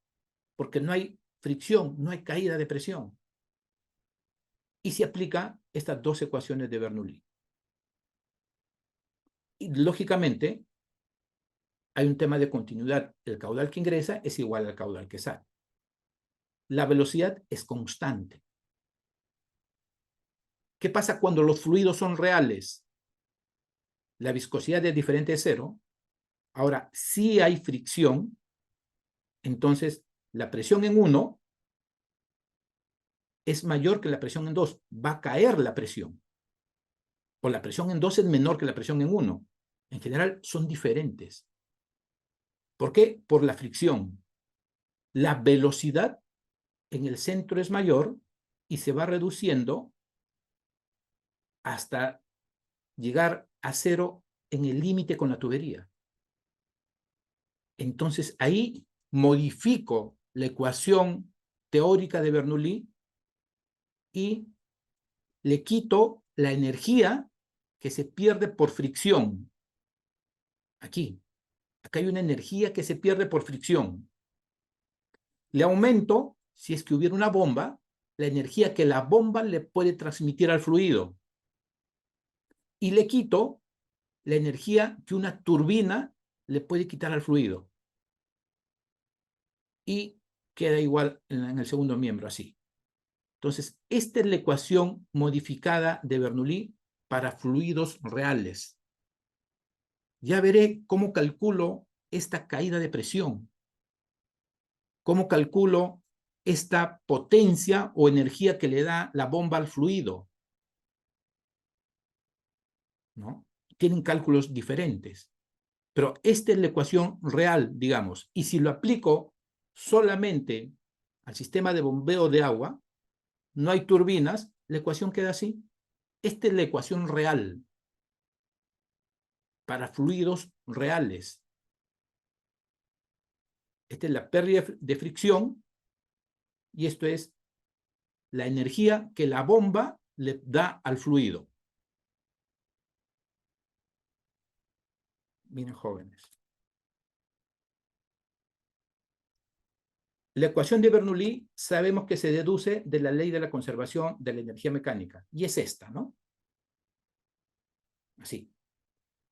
[SPEAKER 2] porque no hay fricción, no hay caída de presión. Y se aplica estas dos ecuaciones de Bernoulli. Y lógicamente, hay un tema de continuidad. El caudal que ingresa es igual al caudal que sale. La velocidad es constante. ¿Qué pasa cuando los fluidos son reales? La viscosidad es diferente de cero. Ahora, si hay fricción, entonces la presión en 1 es mayor que la presión en 2. Va a caer la presión. O la presión en 2 es menor que la presión en 1. En general, son diferentes. ¿Por qué? Por la fricción. La velocidad en el centro es mayor y se va reduciendo hasta llegar a cero en el límite con la tubería. Entonces, ahí modifico la ecuación teórica de Bernoulli y le quito la energía que se pierde por fricción. Aquí. Acá hay una energía que se pierde por fricción. Le aumento, si es que hubiera una bomba, la energía que la bomba le puede transmitir al fluido. Y le quito la energía que una turbina le puede quitar al fluido. Y queda igual en el segundo miembro, así. Entonces, esta es la ecuación modificada de Bernoulli para fluidos reales. Ya veré cómo calculo esta caída de presión. Cómo calculo esta potencia o energía que le da la bomba al fluido, ¿no? Tienen cálculos diferentes. Pero esta es la ecuación real, digamos. Y si lo aplico solamente al sistema de bombeo de agua, no hay turbinas, la ecuación queda así. Esta es la ecuación real para fluidos reales. Esta es la pérdida de fricción y esto es la energía que la bomba le da al fluido. Miren, jóvenes. La ecuación de Bernoulli sabemos que se deduce de la ley de la conservación de la energía mecánica. Y es esta, ¿no? Así.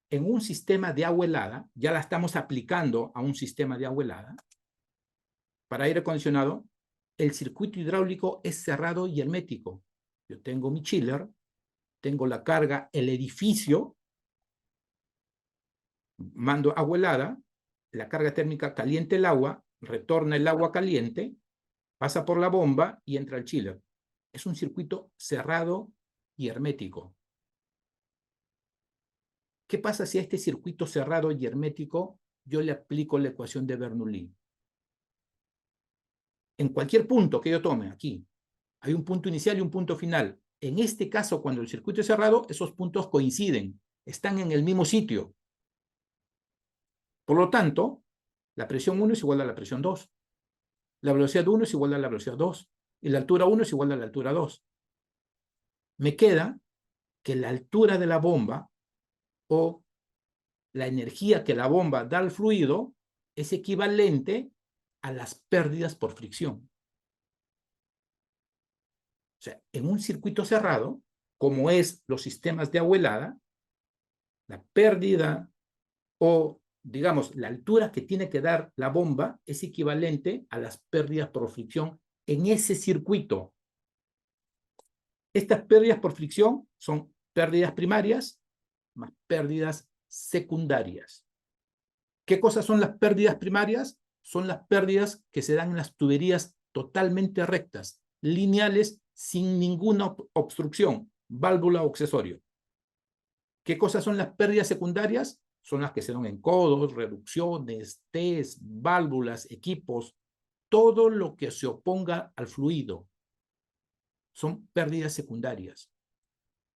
[SPEAKER 2] En un sistema de agua helada, ya la estamos aplicando a un sistema de agua helada, para aire acondicionado, el circuito hidráulico es cerrado y hermético. Yo tengo mi chiller, tengo la carga, el edificio, mando agua helada, la carga térmica calienta el agua, retorna el agua caliente, pasa por la bomba y entra al chiller. Es un circuito cerrado y hermético. ¿Qué pasa si a este circuito cerrado y hermético yo le aplico la ecuación de Bernoulli? En cualquier punto que yo tome aquí, hay un punto inicial y un punto final. En este caso, cuando el circuito es cerrado, esos puntos coinciden, están en el mismo sitio. Por lo tanto, la presión 1 es igual a la presión 2. La velocidad 1 es igual a la velocidad 2. Y la altura 1 es igual a la altura 2. Me queda que la altura de la bomba o la energía que la bomba da al fluido es equivalente a las pérdidas por fricción. O sea, en un circuito cerrado, como es los sistemas de agua helada, la pérdida o, digamos, la altura que tiene que dar la bomba es equivalente a las pérdidas por fricción en ese circuito. Estas pérdidas por fricción son pérdidas primarias más pérdidas secundarias. ¿Qué cosas son las pérdidas primarias? Son las pérdidas que se dan en las tuberías totalmente rectas, lineales, sin ninguna obstrucción, válvula o accesorio. ¿Qué cosas son las pérdidas secundarias? Son las que se dan en codos, reducciones, test, válvulas, equipos, todo lo que se oponga al fluido. Son pérdidas secundarias.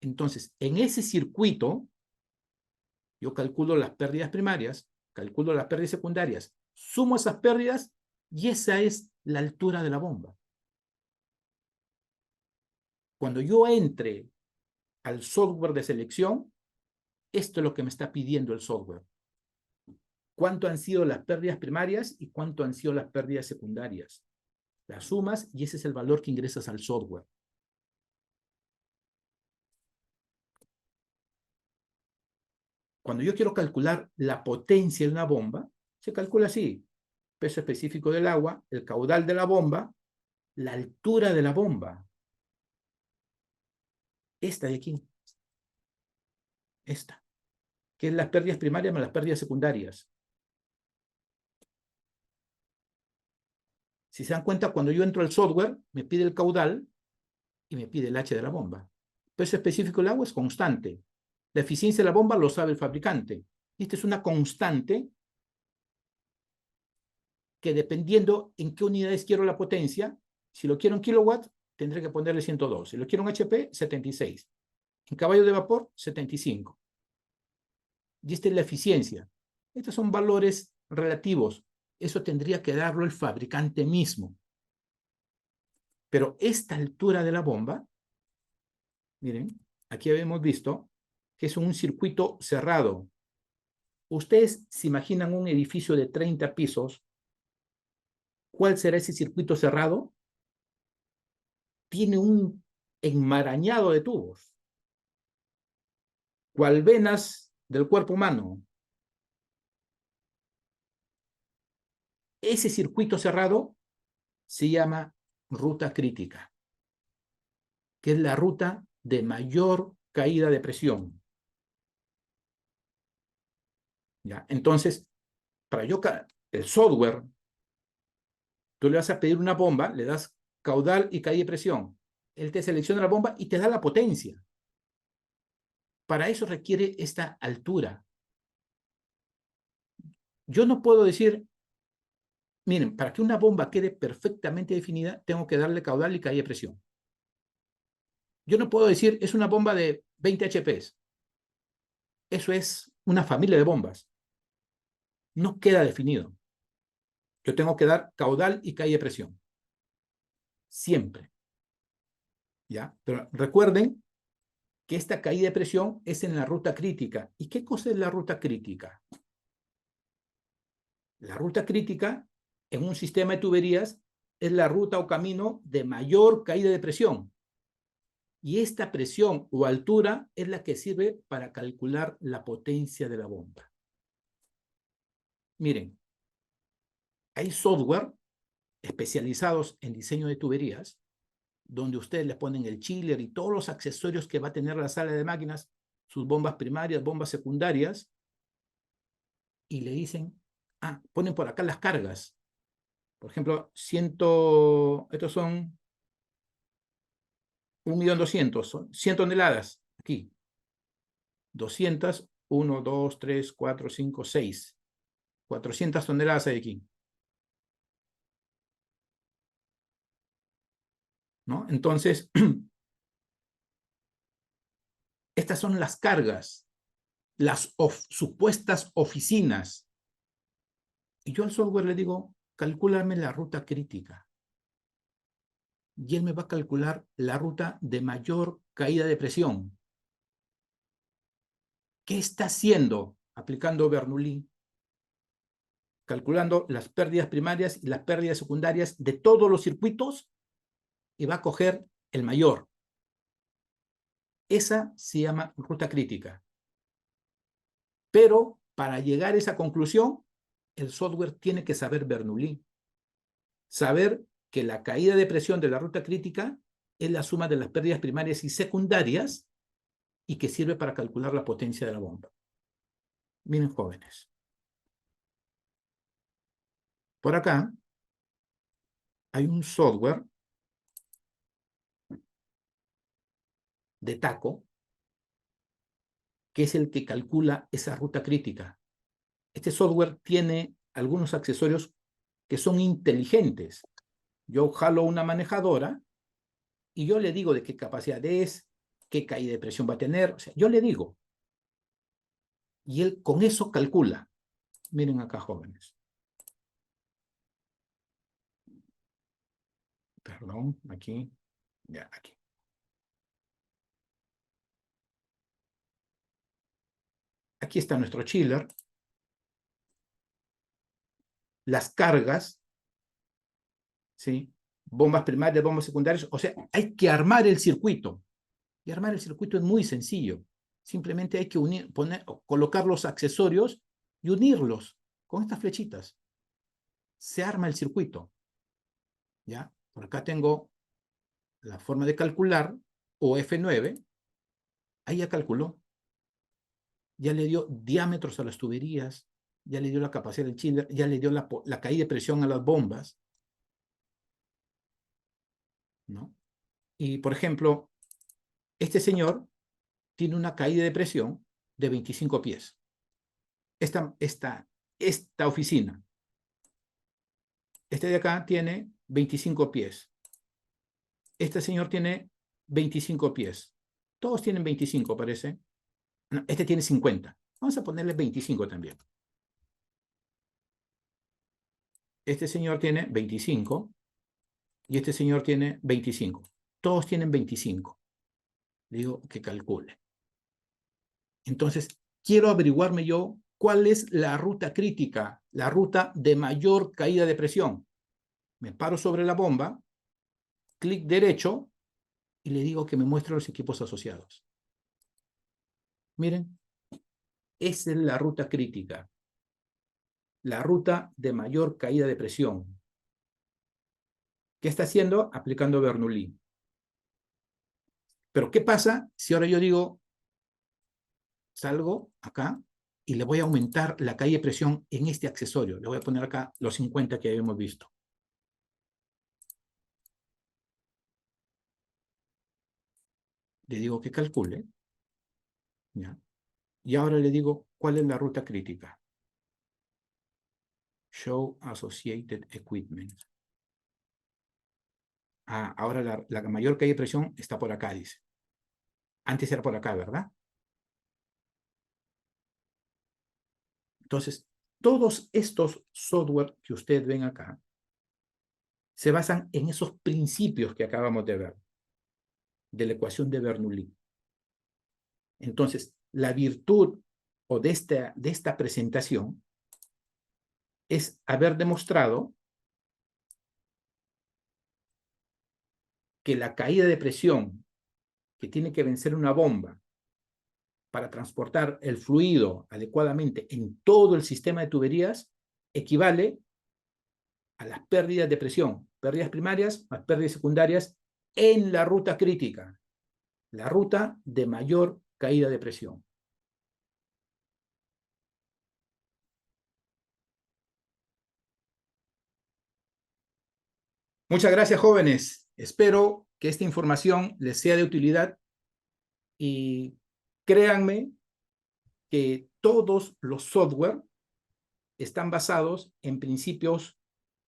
[SPEAKER 2] Entonces, en ese circuito, yo calculo las pérdidas primarias, calculo las pérdidas secundarias, sumo esas pérdidas y esa es la altura de la bomba. Cuando yo entre al software de selección, esto es lo que me está pidiendo el software. ¿Cuánto han sido las pérdidas primarias y cuánto han sido las pérdidas secundarias? Las sumas y ese es el valor que ingresas al software. Cuando yo quiero calcular la potencia de una bomba, se calcula así: peso específico del agua, el caudal de la bomba, la altura de la bomba. Esta de aquí. Esta. Que es las pérdidas primarias más las pérdidas secundarias. Si se dan cuenta, cuando yo entro al software, me pide el caudal y me pide el H de la bomba. Peso específico del agua es constante. La eficiencia de la bomba lo sabe el fabricante. Esta es una constante que, dependiendo en qué unidades quiero la potencia, si lo quiero en kilowatt, tendré que ponerle 102. Si lo quiero en HP, 76. En caballo de vapor, 75. Y esta es la eficiencia. Estos son valores relativos. Eso tendría que darlo el fabricante mismo. Pero esta altura de la bomba, miren, aquí habíamos visto que es un circuito cerrado. Ustedes se imaginan un edificio de 30 pisos. ¿Cuál será ese circuito cerrado? Tiene un enmarañado de tubos, cual venas del cuerpo humano. Ese circuito cerrado se llama ruta crítica, que es la ruta de mayor caída de presión. ¿Ya? Entonces, para yo, el software, tú le vas a pedir una bomba, le das caudal y caída de presión. Él te selecciona la bomba y te da la potencia. Para eso requiere esta altura. Yo no puedo decir, miren, para que una bomba quede perfectamente definida, tengo que darle caudal y caída de presión. Yo no puedo decir, es una bomba de 20 HPs. Eso es una familia de bombas. No queda definido. Yo tengo que dar caudal y caída de presión. Siempre. ¿ya? Pero recuerden que esta caída de presión es en la ruta crítica. ¿Y qué cosa es la ruta crítica? La ruta crítica en un sistema de tuberías es la ruta o camino de mayor caída de presión. Y esta presión o altura es la que sirve para calcular la potencia de la bomba. Miren, hay software especializados en diseño de tuberías, donde ustedes le ponen el chiller y todos los accesorios que va a tener la sala de máquinas, sus bombas primarias, bombas secundarias, y le dicen, ponen por acá las cargas. Por ejemplo, estos son 1.200.000, son 100 toneladas, aquí. 200, 1, 2, 3, 4, 5, 6. 400 toneladas hay aquí. ¿No? Entonces, estas son las cargas, las supuestas oficinas. Y yo al software le digo, calcúlame la ruta crítica. Y él me va a calcular la ruta de mayor caída de presión. ¿Qué está haciendo? Aplicando Bernoulli, calculando las pérdidas primarias y las pérdidas secundarias de todos los circuitos, y va a coger el mayor. Esa se llama ruta crítica. Pero para llegar a esa conclusión, el software tiene que saber Bernoulli. Saber que la caída de presión de la ruta crítica es la suma de las pérdidas primarias y secundarias y que sirve para calcular la potencia de la bomba. Miren, jóvenes. Por acá hay un software de TACO que es el que calcula esa ruta crítica. Este software tiene algunos accesorios que son inteligentes. Yo jalo una manejadora y yo le digo de qué capacidad es, qué caída de presión va a tener. O sea, yo le digo. Y él con eso calcula. Miren acá, jóvenes. Perdón, aquí. Ya, aquí. Aquí está nuestro chiller. Las cargas, ¿sí? Bombas primarias, bombas secundarias. O sea, hay que armar el circuito. Y armar el circuito es muy sencillo. Simplemente hay que colocar los accesorios y unirlos con estas flechitas. Se arma el circuito. ¿Ya? Por acá tengo la forma de calcular, o F9. Ahí ya calculó. Ya le dio diámetros a las tuberías, ya le dio la capacidad del chiller, ya le dio la caída de presión a las bombas, ¿no? Y, por ejemplo, este señor tiene una caída de presión de 25 pies. Esta oficina. Este de acá tiene 25 pies. Este señor tiene 25 pies. Todos tienen 25, parece. No, este tiene 50. Vamos a ponerle 25 también. Este señor tiene 25 y este señor tiene 25. Todos tienen 25. Digo que calcule. Entonces, quiero averiguarme yo cuál es la ruta crítica, la ruta de mayor caída de presión. Me paro sobre la bomba, clic derecho y le digo que me muestre los equipos asociados. Miren, esa es la ruta crítica, la ruta de mayor caída de presión. ¿Qué está haciendo? Aplicando Bernoulli. Pero ¿qué pasa si ahora yo digo, salgo acá y le voy a aumentar la caída de presión en este accesorio? Le voy a poner acá los 50 que habíamos visto. Le digo que calcule. ¿Ya? Y ahora le digo, ¿cuál es la ruta crítica? Show Associated Equipment. Ahora la mayor caída de presión está por acá, dice. Antes era por acá, ¿verdad? Entonces, todos estos software que ustedes ven acá se basan en esos principios que acabamos de ver. de la ecuación de Bernoulli. Entonces, la virtud o de esta presentación es haber demostrado que la caída de presión que tiene que vencer una bomba para transportar el fluido adecuadamente en todo el sistema de tuberías equivale a las pérdidas de presión, pérdidas primarias más pérdidas secundarias en la ruta crítica, la ruta de mayor caída de presión. Muchas gracias, jóvenes. Espero que esta información les sea de utilidad y créanme que todos los software están basados en principios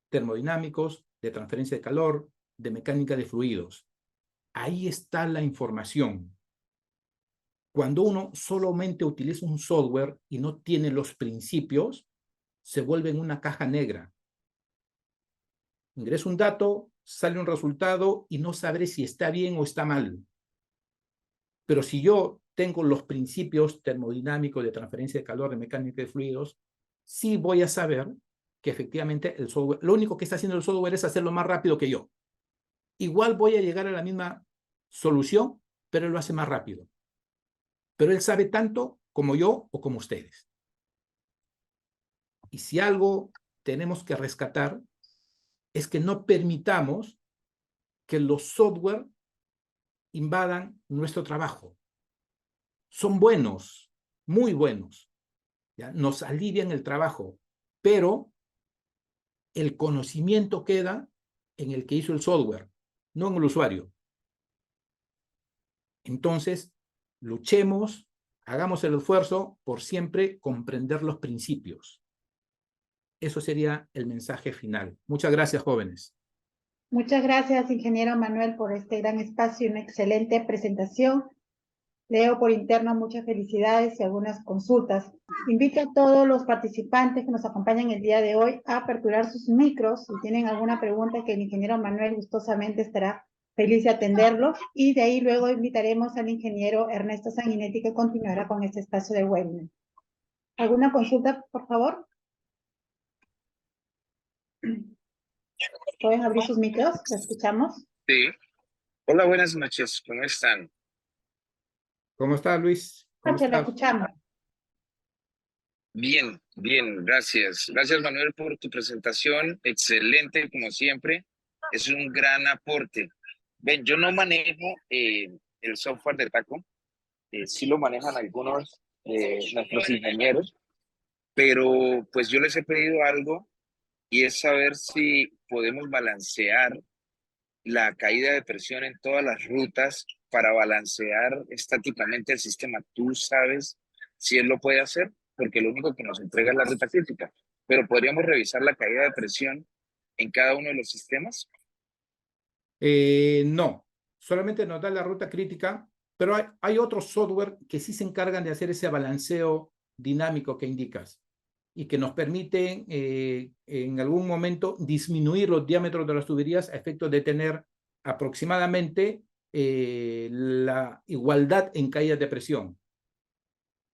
[SPEAKER 2] termodinámicos, de transferencia de calor, de mecánica de fluidos. Ahí está la información. Cuando uno solamente utiliza un software y no tiene los principios, se vuelve en una caja negra. Ingreso un dato, sale un resultado y no sabré si está bien o está mal. Pero si yo tengo los principios termodinámicos de transferencia de calor, de mecánica de fluidos, sí voy a saber que efectivamente el software, lo único que está haciendo el software es hacerlo más rápido que yo. Igual voy a llegar a la misma solución, pero él lo hace más rápido. Pero él sabe tanto como yo o como ustedes. Y si algo tenemos que rescatar es que no permitamos que los software invadan nuestro trabajo. Son buenos, muy buenos, ¿ya? Nos alivian el trabajo, pero el conocimiento queda en el que hizo el software, no en el usuario. Entonces, luchemos, hagamos el esfuerzo por siempre comprender los principios. Eso sería el mensaje final. Muchas gracias, jóvenes.
[SPEAKER 1] Muchas gracias, ingeniero Manuel, por este gran espacio y una excelente presentación. Leo por interno muchas felicidades y algunas consultas. Invito a todos los participantes que nos acompañan el día de hoy a aperturar sus micros. Si tienen alguna pregunta, que el ingeniero Manuel gustosamente estará feliz de atenderlo. Y de ahí luego invitaremos al ingeniero Ernesto Sanguinetti, que continuará con este espacio de webinar. ¿Alguna consulta, por favor? ¿Pueden abrir sus micros? ¿La escuchamos?
[SPEAKER 3] Sí. Hola, buenas noches. ¿Cómo están?
[SPEAKER 2] ¿Cómo está, Luis? ¿Cómo
[SPEAKER 1] La
[SPEAKER 2] estás?
[SPEAKER 1] escuchamos.
[SPEAKER 3] Bien, bien, gracias. Gracias, Manuel, por tu presentación. Excelente, como siempre. Es un gran aporte. Ven, yo no manejo el software de Taco. Sí lo manejan algunos nuestros ingenieros, pero pues yo les he pedido algo y es saber si podemos balancear la caída de presión en todas las rutas para balancear estáticamente el sistema. ¿Tú sabes si él lo puede hacer? Porque lo único que nos entrega es la ruta crítica, pero podríamos revisar la caída de presión en cada uno de los sistemas.
[SPEAKER 2] No, solamente nos da la ruta crítica, pero hay otros software que sí se encargan de hacer ese balanceo dinámico que indicas y que nos permiten en algún momento disminuir los diámetros de las tuberías a efecto de tener aproximadamente la igualdad en caídas de presión,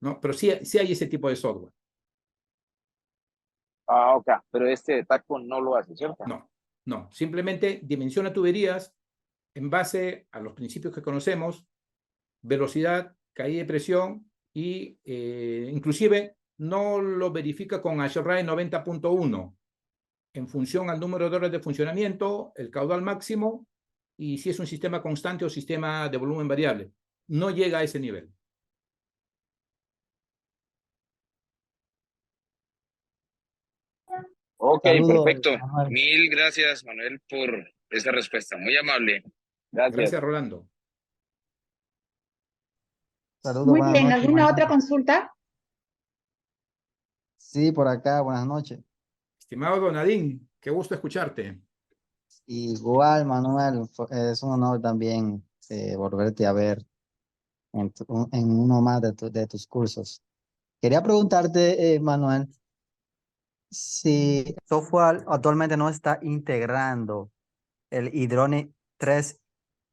[SPEAKER 2] ¿no? Pero sí hay ese tipo de software.
[SPEAKER 3] Ah, ok, pero este de Taco no lo hace, ¿cierto?
[SPEAKER 2] No, simplemente dimensiona tuberías en base a los principios que conocemos, velocidad, caída de presión y inclusive no lo verifica con ASHRAE 90.1 en función al número de horas de funcionamiento, el caudal máximo y si es un sistema constante o sistema de volumen variable. No llega a ese nivel.
[SPEAKER 3] Ok,
[SPEAKER 4] Saludos,
[SPEAKER 3] perfecto.
[SPEAKER 4] Manuel.
[SPEAKER 3] Mil gracias, Manuel, por esa respuesta. Muy amable. Gracias.
[SPEAKER 2] Gracias, Rolando.
[SPEAKER 4] Saludos,
[SPEAKER 1] Muy
[SPEAKER 4] buenas
[SPEAKER 1] bien,
[SPEAKER 4] noches,
[SPEAKER 1] ¿alguna
[SPEAKER 4] Manuel.
[SPEAKER 1] otra consulta?
[SPEAKER 4] Sí, por acá, buenas noches.
[SPEAKER 2] Estimado Donadín, qué gusto escucharte.
[SPEAKER 4] Igual, Manuel, es un honor también volverte a ver en uno más de tus cursos. Quería preguntarte, Manuel, si el software actualmente no está integrando el Hydronic 3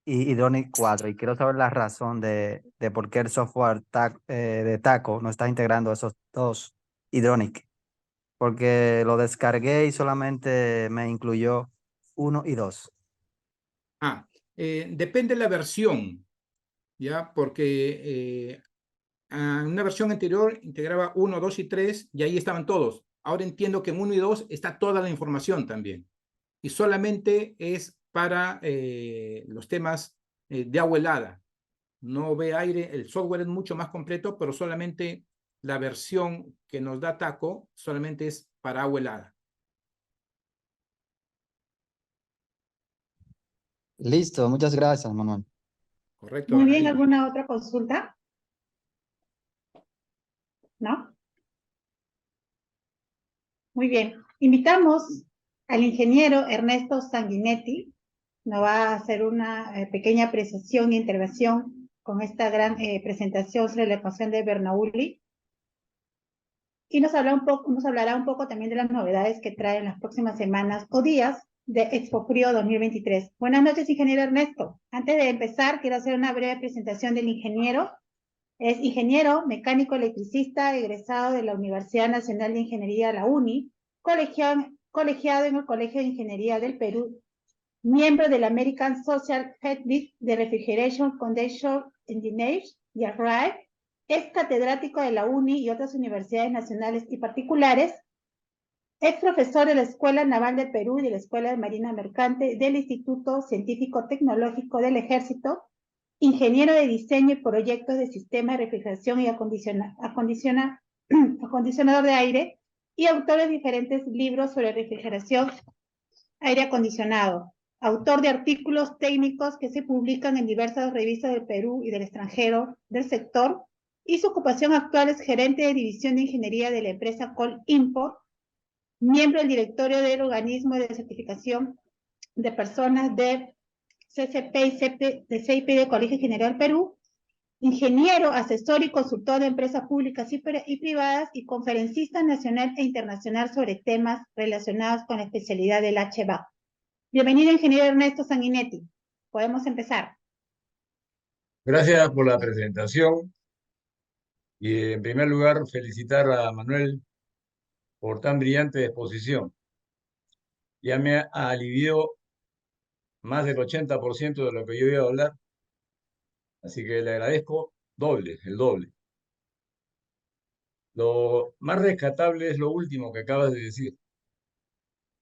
[SPEAKER 4] y Hydronic 4, y quiero saber la razón de por qué el software de Taco no está integrando esos dos Hydronic, porque lo descargué y solamente me incluyó 1 y 2.
[SPEAKER 2] Depende de la versión, ¿ya? Porque una versión anterior integraba 1, 2 y 3 y ahí estaban todos. Ahora entiendo que en 1 y 2 está toda la información también. Y solamente es para los temas de agua helada. No ve aire, el software es mucho más completo, pero solamente la versión que nos da Taco solamente es para agua helada.
[SPEAKER 4] Listo, muchas gracias, Manuel.
[SPEAKER 2] ¿Correcto,
[SPEAKER 1] Muy bien,
[SPEAKER 2] David?
[SPEAKER 1] ¿alguna otra consulta? ¿No? Muy bien. Invitamos al ingeniero Ernesto Sanguinetti. Nos va a hacer una pequeña apreciación e intervención con esta gran presentación sobre la ecuación de Bernoulli. Y nos hablará un poco también de las novedades que traen las próximas semanas o días de Expo Frío 2023. Buenas noches, ingeniero Ernesto. Antes de empezar, quiero hacer una breve presentación del ingeniero. Es ingeniero mecánico electricista egresado de la Universidad Nacional de Ingeniería, la UNI, colegiado en el Colegio de Ingeniería del Perú, miembro del American Social Headlist de Refrigeration Foundation Engineers y ARRAE, es catedrático de la UNI y otras universidades nacionales y particulares, es profesor de la Escuela Naval del Perú y de la Escuela de Marina Mercante del Instituto Científico Tecnológico del Ejército, ingeniero de diseño y proyectos de sistemas de refrigeración y acondicionador de aire y autor de diferentes libros sobre refrigeración, aire acondicionado, autor de artículos técnicos que se publican en diversas revistas del Perú y del extranjero del sector, y su ocupación actual es gerente de división de ingeniería de la empresa Col Import, miembro del directorio del organismo de certificación de personas de CCP y de CIP del Colegio General Perú, ingeniero, asesor y consultor de empresas públicas y privadas y conferencista nacional e internacional sobre temas relacionados con la especialidad del HVAC. Bienvenido, ingeniero Ernesto Sanguinetti. Podemos empezar.
[SPEAKER 5] Gracias por la presentación y en primer lugar felicitar a Manuel por tan brillante exposición. Ya me alivió más del 80% de lo que yo iba a hablar, así que le agradezco el doble. Lo más rescatable es lo último que acabas de decir.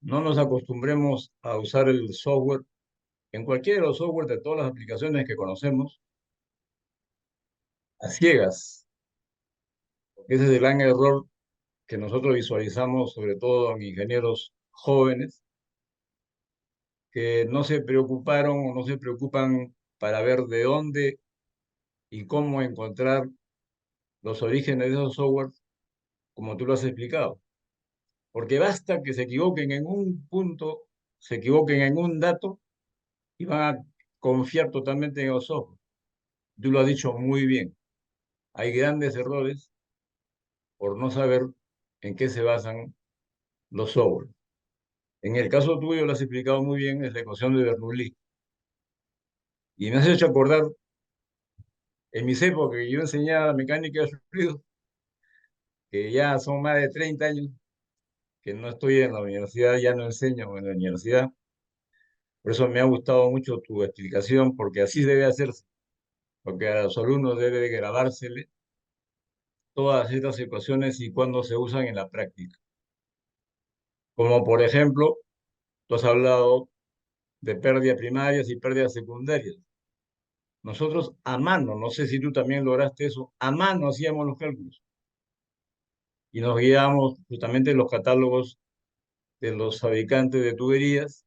[SPEAKER 5] No nos acostumbremos a usar el software, en cualquiera de los software de todas las aplicaciones que conocemos, a ciegas. Ese es el gran error que nosotros visualizamos, sobre todo en ingenieros jóvenes, que no se preocuparon o no se preocupan para ver de dónde y cómo encontrar los orígenes de esos softwares, como tú lo has explicado. Porque basta que se equivoquen en un punto, se equivoquen en un dato y van a confiar totalmente en el software. Tú lo has dicho muy bien. Hay grandes errores por no saber en qué se basan los softwares. En el caso tuyo lo has explicado muy bien, es la ecuación de Bernoulli. Y me has hecho acordar, en mis épocas que yo enseñaba mecánica de fluidos, que ya son más de 30 años que no estoy en la universidad, ya no enseño en la universidad. Por eso me ha gustado mucho tu explicación, porque así debe hacerse, porque a los alumnos debe de grabársele todas estas ecuaciones y cuándo se usan en la práctica. Como por ejemplo, tú has hablado de pérdidas primarias y pérdidas secundarias. Nosotros a mano, no sé si tú también lograste eso, a mano hacíamos los cálculos y nos guiábamos justamente en los catálogos de los fabricantes de tuberías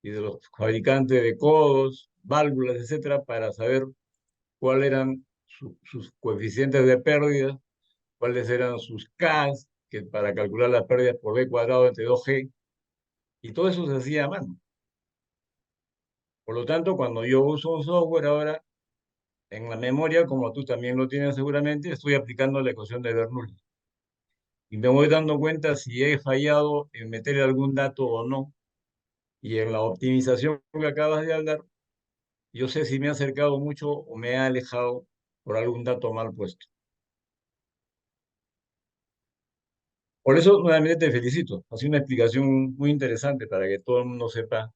[SPEAKER 5] y de los fabricantes de codos, válvulas, etcétera, para saber cuáles eran sus coeficientes de pérdida, cuáles eran sus Ks, que para calcular las pérdidas por B cuadrado entre 2G, y todo eso se hacía a mano. Por lo tanto, cuando yo uso un software ahora, en la memoria, como tú también lo tienes seguramente, estoy aplicando la ecuación de Bernoulli. Y me voy dando cuenta si he fallado en meter algún dato o no. Y en la optimización que acabas de hablar, yo sé si me he acercado mucho o me he alejado por algún dato mal puesto. Por eso, nuevamente te felicito. Ha sido una explicación muy interesante para que todo el mundo sepa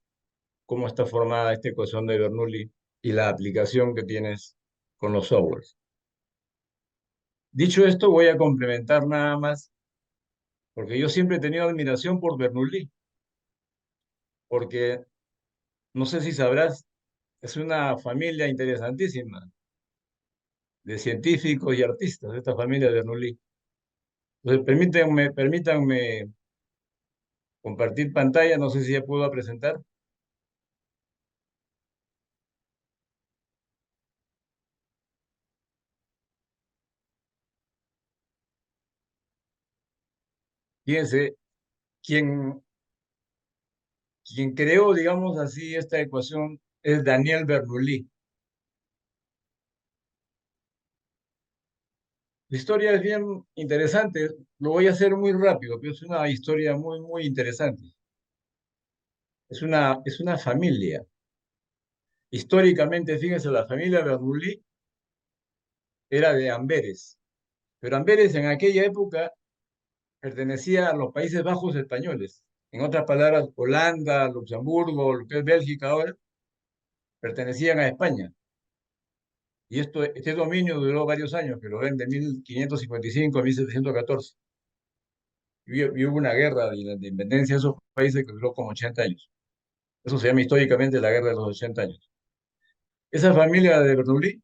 [SPEAKER 5] cómo está formada esta ecuación de Bernoulli y la aplicación que tienes con los softwares. Dicho esto, voy a complementar nada más, porque yo siempre he tenido admiración por Bernoulli, porque no sé si sabrás, es una familia interesantísima de científicos y artistas, esta familia de Bernoulli. Entonces, permítanme compartir pantalla, no sé si ya puedo presentar. Fíjense, quien, quien creó, digamos así, esta ecuación es Daniel Bernoulli. La historia es bien interesante, lo voy a hacer muy rápido, pero es una historia muy interesante. Es una familia. Históricamente, fíjense, la familia Bernoulli era de Amberes, pero Amberes en aquella época pertenecía a los Países Bajos españoles. En otras palabras, Holanda, Luxemburgo, lo que es Bélgica ahora, pertenecían a España. Y este dominio duró varios años, que lo ven de 1555 a 1714. Y hubo una guerra de independencia de esos países que duró como 80 años. Eso se llama históricamente la guerra de los 80 años. Esa familia de Bernoulli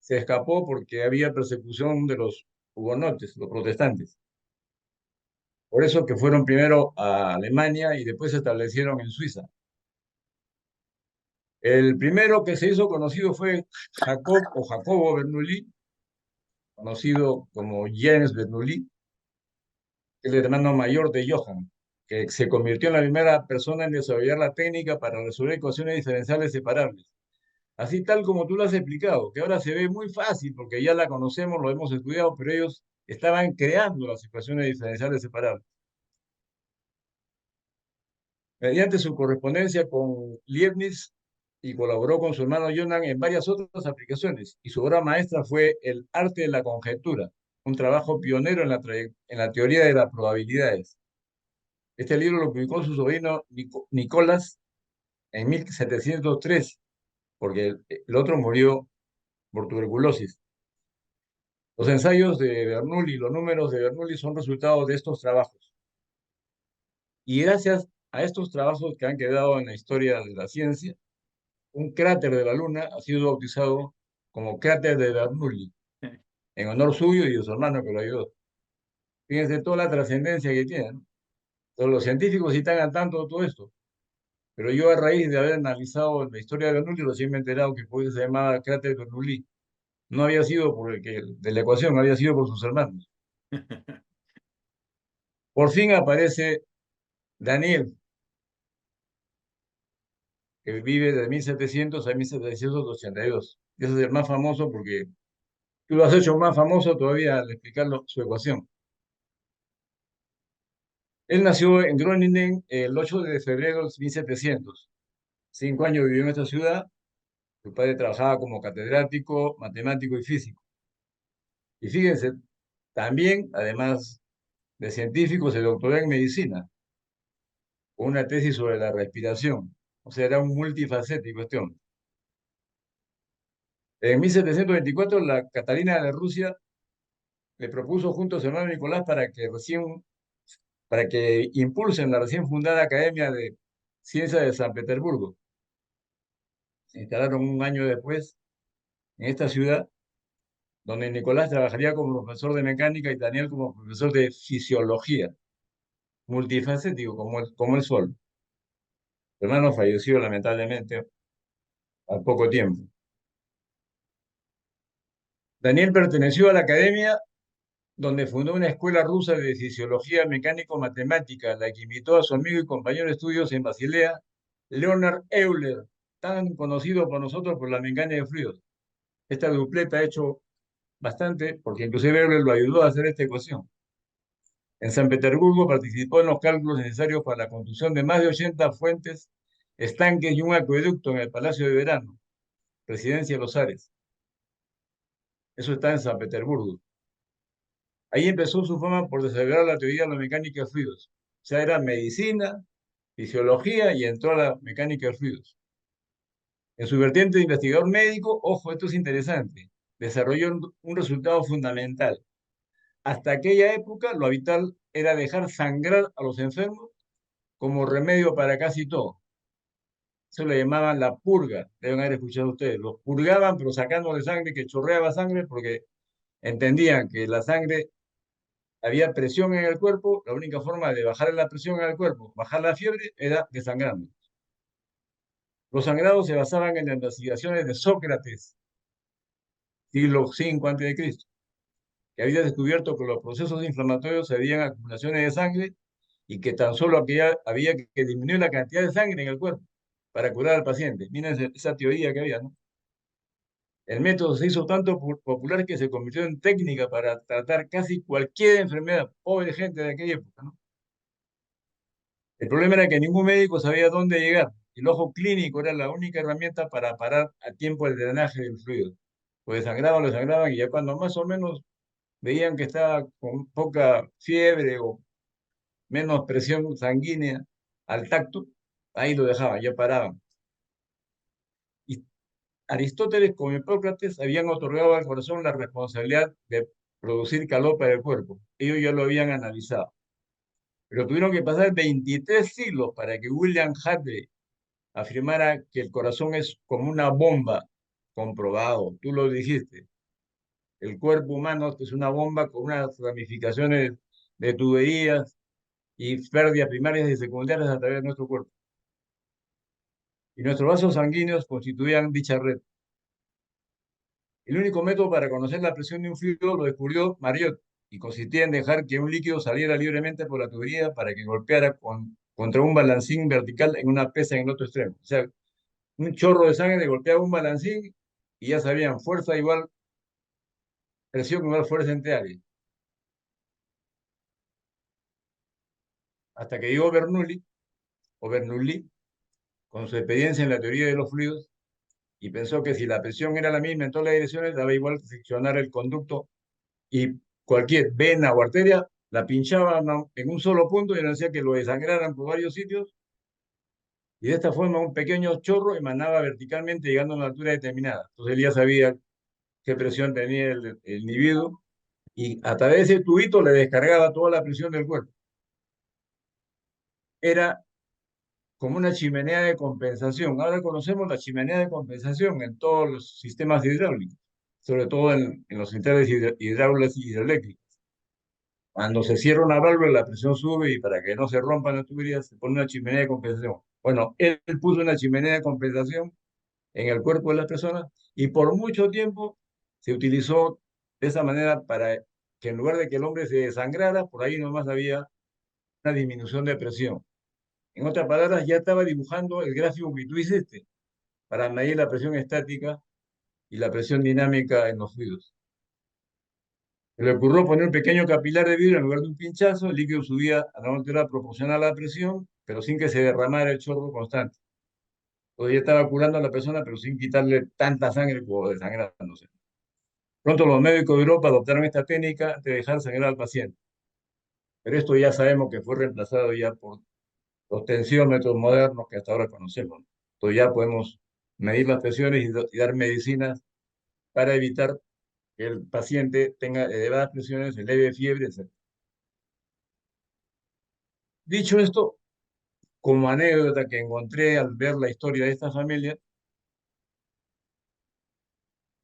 [SPEAKER 5] se escapó porque había persecución de los hugonotes, los protestantes. Por eso que fueron primero a Alemania y después se establecieron en Suiza. El primero que se hizo conocido fue Jacobo Bernoulli, conocido como James Bernoulli, el hermano mayor de Johann, que se convirtió en la primera persona en desarrollar la técnica para resolver ecuaciones diferenciales separables. Así tal como tú lo has explicado, que ahora se ve muy fácil porque ya la conocemos, lo hemos estudiado, pero ellos estaban creando las ecuaciones diferenciales separables. Mediante su correspondencia con Leibniz y colaboró con su hermano Johann en varias otras aplicaciones, y su obra maestra fue El arte de la conjetura, un trabajo pionero en la teoría de las probabilidades. Este libro lo publicó su sobrino Nicolás en 1703, porque el otro murió por tuberculosis. Los ensayos de Bernoulli, los números de Bernoulli son resultado de estos trabajos. Y gracias a estos trabajos que han quedado en la historia de la ciencia, un cráter de la Luna ha sido bautizado como cráter de Bernoulli, en honor suyo y de su hermano que lo ayudó. Fíjense toda la trascendencia que tiene, ¿no? Todos los científicos sí están al tanto de todo esto. Pero yo, a raíz de haber analizado la historia de Bernoulli, recién me he enterado que por eso se llamaba cráter Bernoulli. No había sido por el que de la ecuación, había sido por sus hermanos. Por fin aparece Daniel, que vive de 1700 a 1782. Y ese es el más famoso porque tú lo has hecho más famoso todavía al explicar su ecuación. Él nació en Groningen el 8 de febrero de 1700. 5 años vivió en esta ciudad. Su padre trabajaba como catedrático, matemático y físico. Y fíjense, también, además de científico, se doctoró en medicina, con una tesis sobre la respiración. O sea, era un multifacético este hombre. En 1724, la Catalina de Rusia le propuso junto a su hermano Nicolás para que impulsen la recién fundada Academia de Ciencias de San Petersburgo. Se instalaron un año después en esta ciudad, donde Nicolás trabajaría como profesor de mecánica y Daniel como profesor de fisiología, multifacético como el Sol. Su hermano falleció lamentablemente al poco tiempo. Daniel perteneció a la academia donde fundó una escuela rusa de fisiología mecánico-matemática, la que invitó a su amigo y compañero de estudios en Basilea, Leonard Euler, tan conocido por nosotros por la mecánica de fluidos. Esta dupleta ha hecho bastante, porque inclusive Euler lo ayudó a hacer esta ecuación. En San Petersburgo participó en los cálculos necesarios para la construcción de más de 80 fuentes estanques y un acueducto en el Palacio de Verano, Residencia de los Ares. Eso está en San Petersburgo. Ahí empezó su fama por desarrollar la teoría de la mecánica de fluidos. O sea, era medicina, fisiología y entró a la mecánica de fluidos. En su vertiente de investigador médico, ojo, esto es interesante, desarrolló un resultado fundamental. Hasta aquella época, lo habitual era dejar sangrar a los enfermos como remedio para casi todo. Eso le llamaban la purga, deben haber escuchado ustedes. Los purgaban, pero sacándole sangre, que chorreaba sangre, porque entendían que la sangre, había presión en el cuerpo, la única forma de bajar la presión en el cuerpo, bajar la fiebre, era desangrando. Los sangrados se basaban en las investigaciones de Sócrates, siglo V a.C., que había descubierto que los procesos inflamatorios se debían a acumulaciones de sangre y que tan solo había que disminuir la cantidad de sangre en el cuerpo para curar al paciente. Miren esa teoría que había, ¿no? El método se hizo tanto popular que se convirtió en técnica para tratar casi cualquier enfermedad. Pobre gente de aquella época, ¿no? El problema era que ningún médico sabía dónde llegar. El ojo clínico era la única herramienta para parar a tiempo el drenaje del fluido. Pues lo sangraban y ya cuando más o menos veían que estaba con poca fiebre o menos presión sanguínea al tacto, ahí lo dejaban, ya paraban. Y Aristóteles como Hipócrates habían otorgado al corazón la responsabilidad de producir calor para el cuerpo. Ellos ya lo habían analizado. Pero tuvieron que pasar 23 siglos para que William Hartley afirmara que el corazón es como una bomba, comprobado, tú lo dijiste. El cuerpo humano es una bomba con unas ramificaciones de tuberías y pérdidas primarias y secundarias a través de nuestro cuerpo. Y nuestros vasos sanguíneos constituían dicha red. El único método para conocer la presión de un fluido lo descubrió Marriott y consistía en dejar que un líquido saliera libremente por la tubería para que golpeara contra un balancín vertical en una pesa en el otro extremo. O sea, un chorro de sangre golpeaba un balancín y ya sabían, fuerza igual, presión igual fuerza entre área. Hasta que llegó Bernoulli, con su experiencia en la teoría de los fluidos, y pensó que si la presión era la misma en todas las direcciones, daba igual seccionar el conducto y cualquier vena o arteria la pinchaban en un solo punto y no hacía que lo desangraran por varios sitios. Y de esta forma un pequeño chorro emanaba verticalmente llegando a una altura determinada. Entonces él ya sabía qué presión tenía el individuo y a través de ese tubito le descargaba toda la presión del cuerpo. Era como una chimenea de compensación. Ahora conocemos la chimenea de compensación en todos los sistemas hidráulicos, sobre todo en los centrales hidráulicos y hidroeléctricos. Cuando se cierra una válvula, la presión sube y para que no se rompan las tuberías se pone una chimenea de compensación. Bueno, él puso una chimenea de compensación en el cuerpo de las personas y por mucho tiempo se utilizó de esa manera para que en lugar de que el hombre se desangrara, por ahí nomás había una disminución de presión. En otras palabras, ya estaba dibujando el gráfico que tú hiciste para medir la presión estática y la presión dinámica en los fluidos. Se le ocurrió poner un pequeño capilar de vidrio en lugar de un pinchazo, el líquido subía a una altura proporcional a la presión, pero sin que se derramara el chorro constante. Entonces ya estaba curando a la persona, pero sin quitarle tanta sangre como desangrándose. Pronto los médicos de Europa adoptaron esta técnica de dejar sangrar al paciente. Pero esto ya sabemos que fue reemplazado ya por los tensiómetros modernos que hasta ahora conocemos. Entonces ya podemos medir las presiones y dar medicinas para evitar que el paciente tenga elevadas presiones, eleve fiebre, etc. Dicho esto, como anécdota que encontré al ver la historia de esta familia,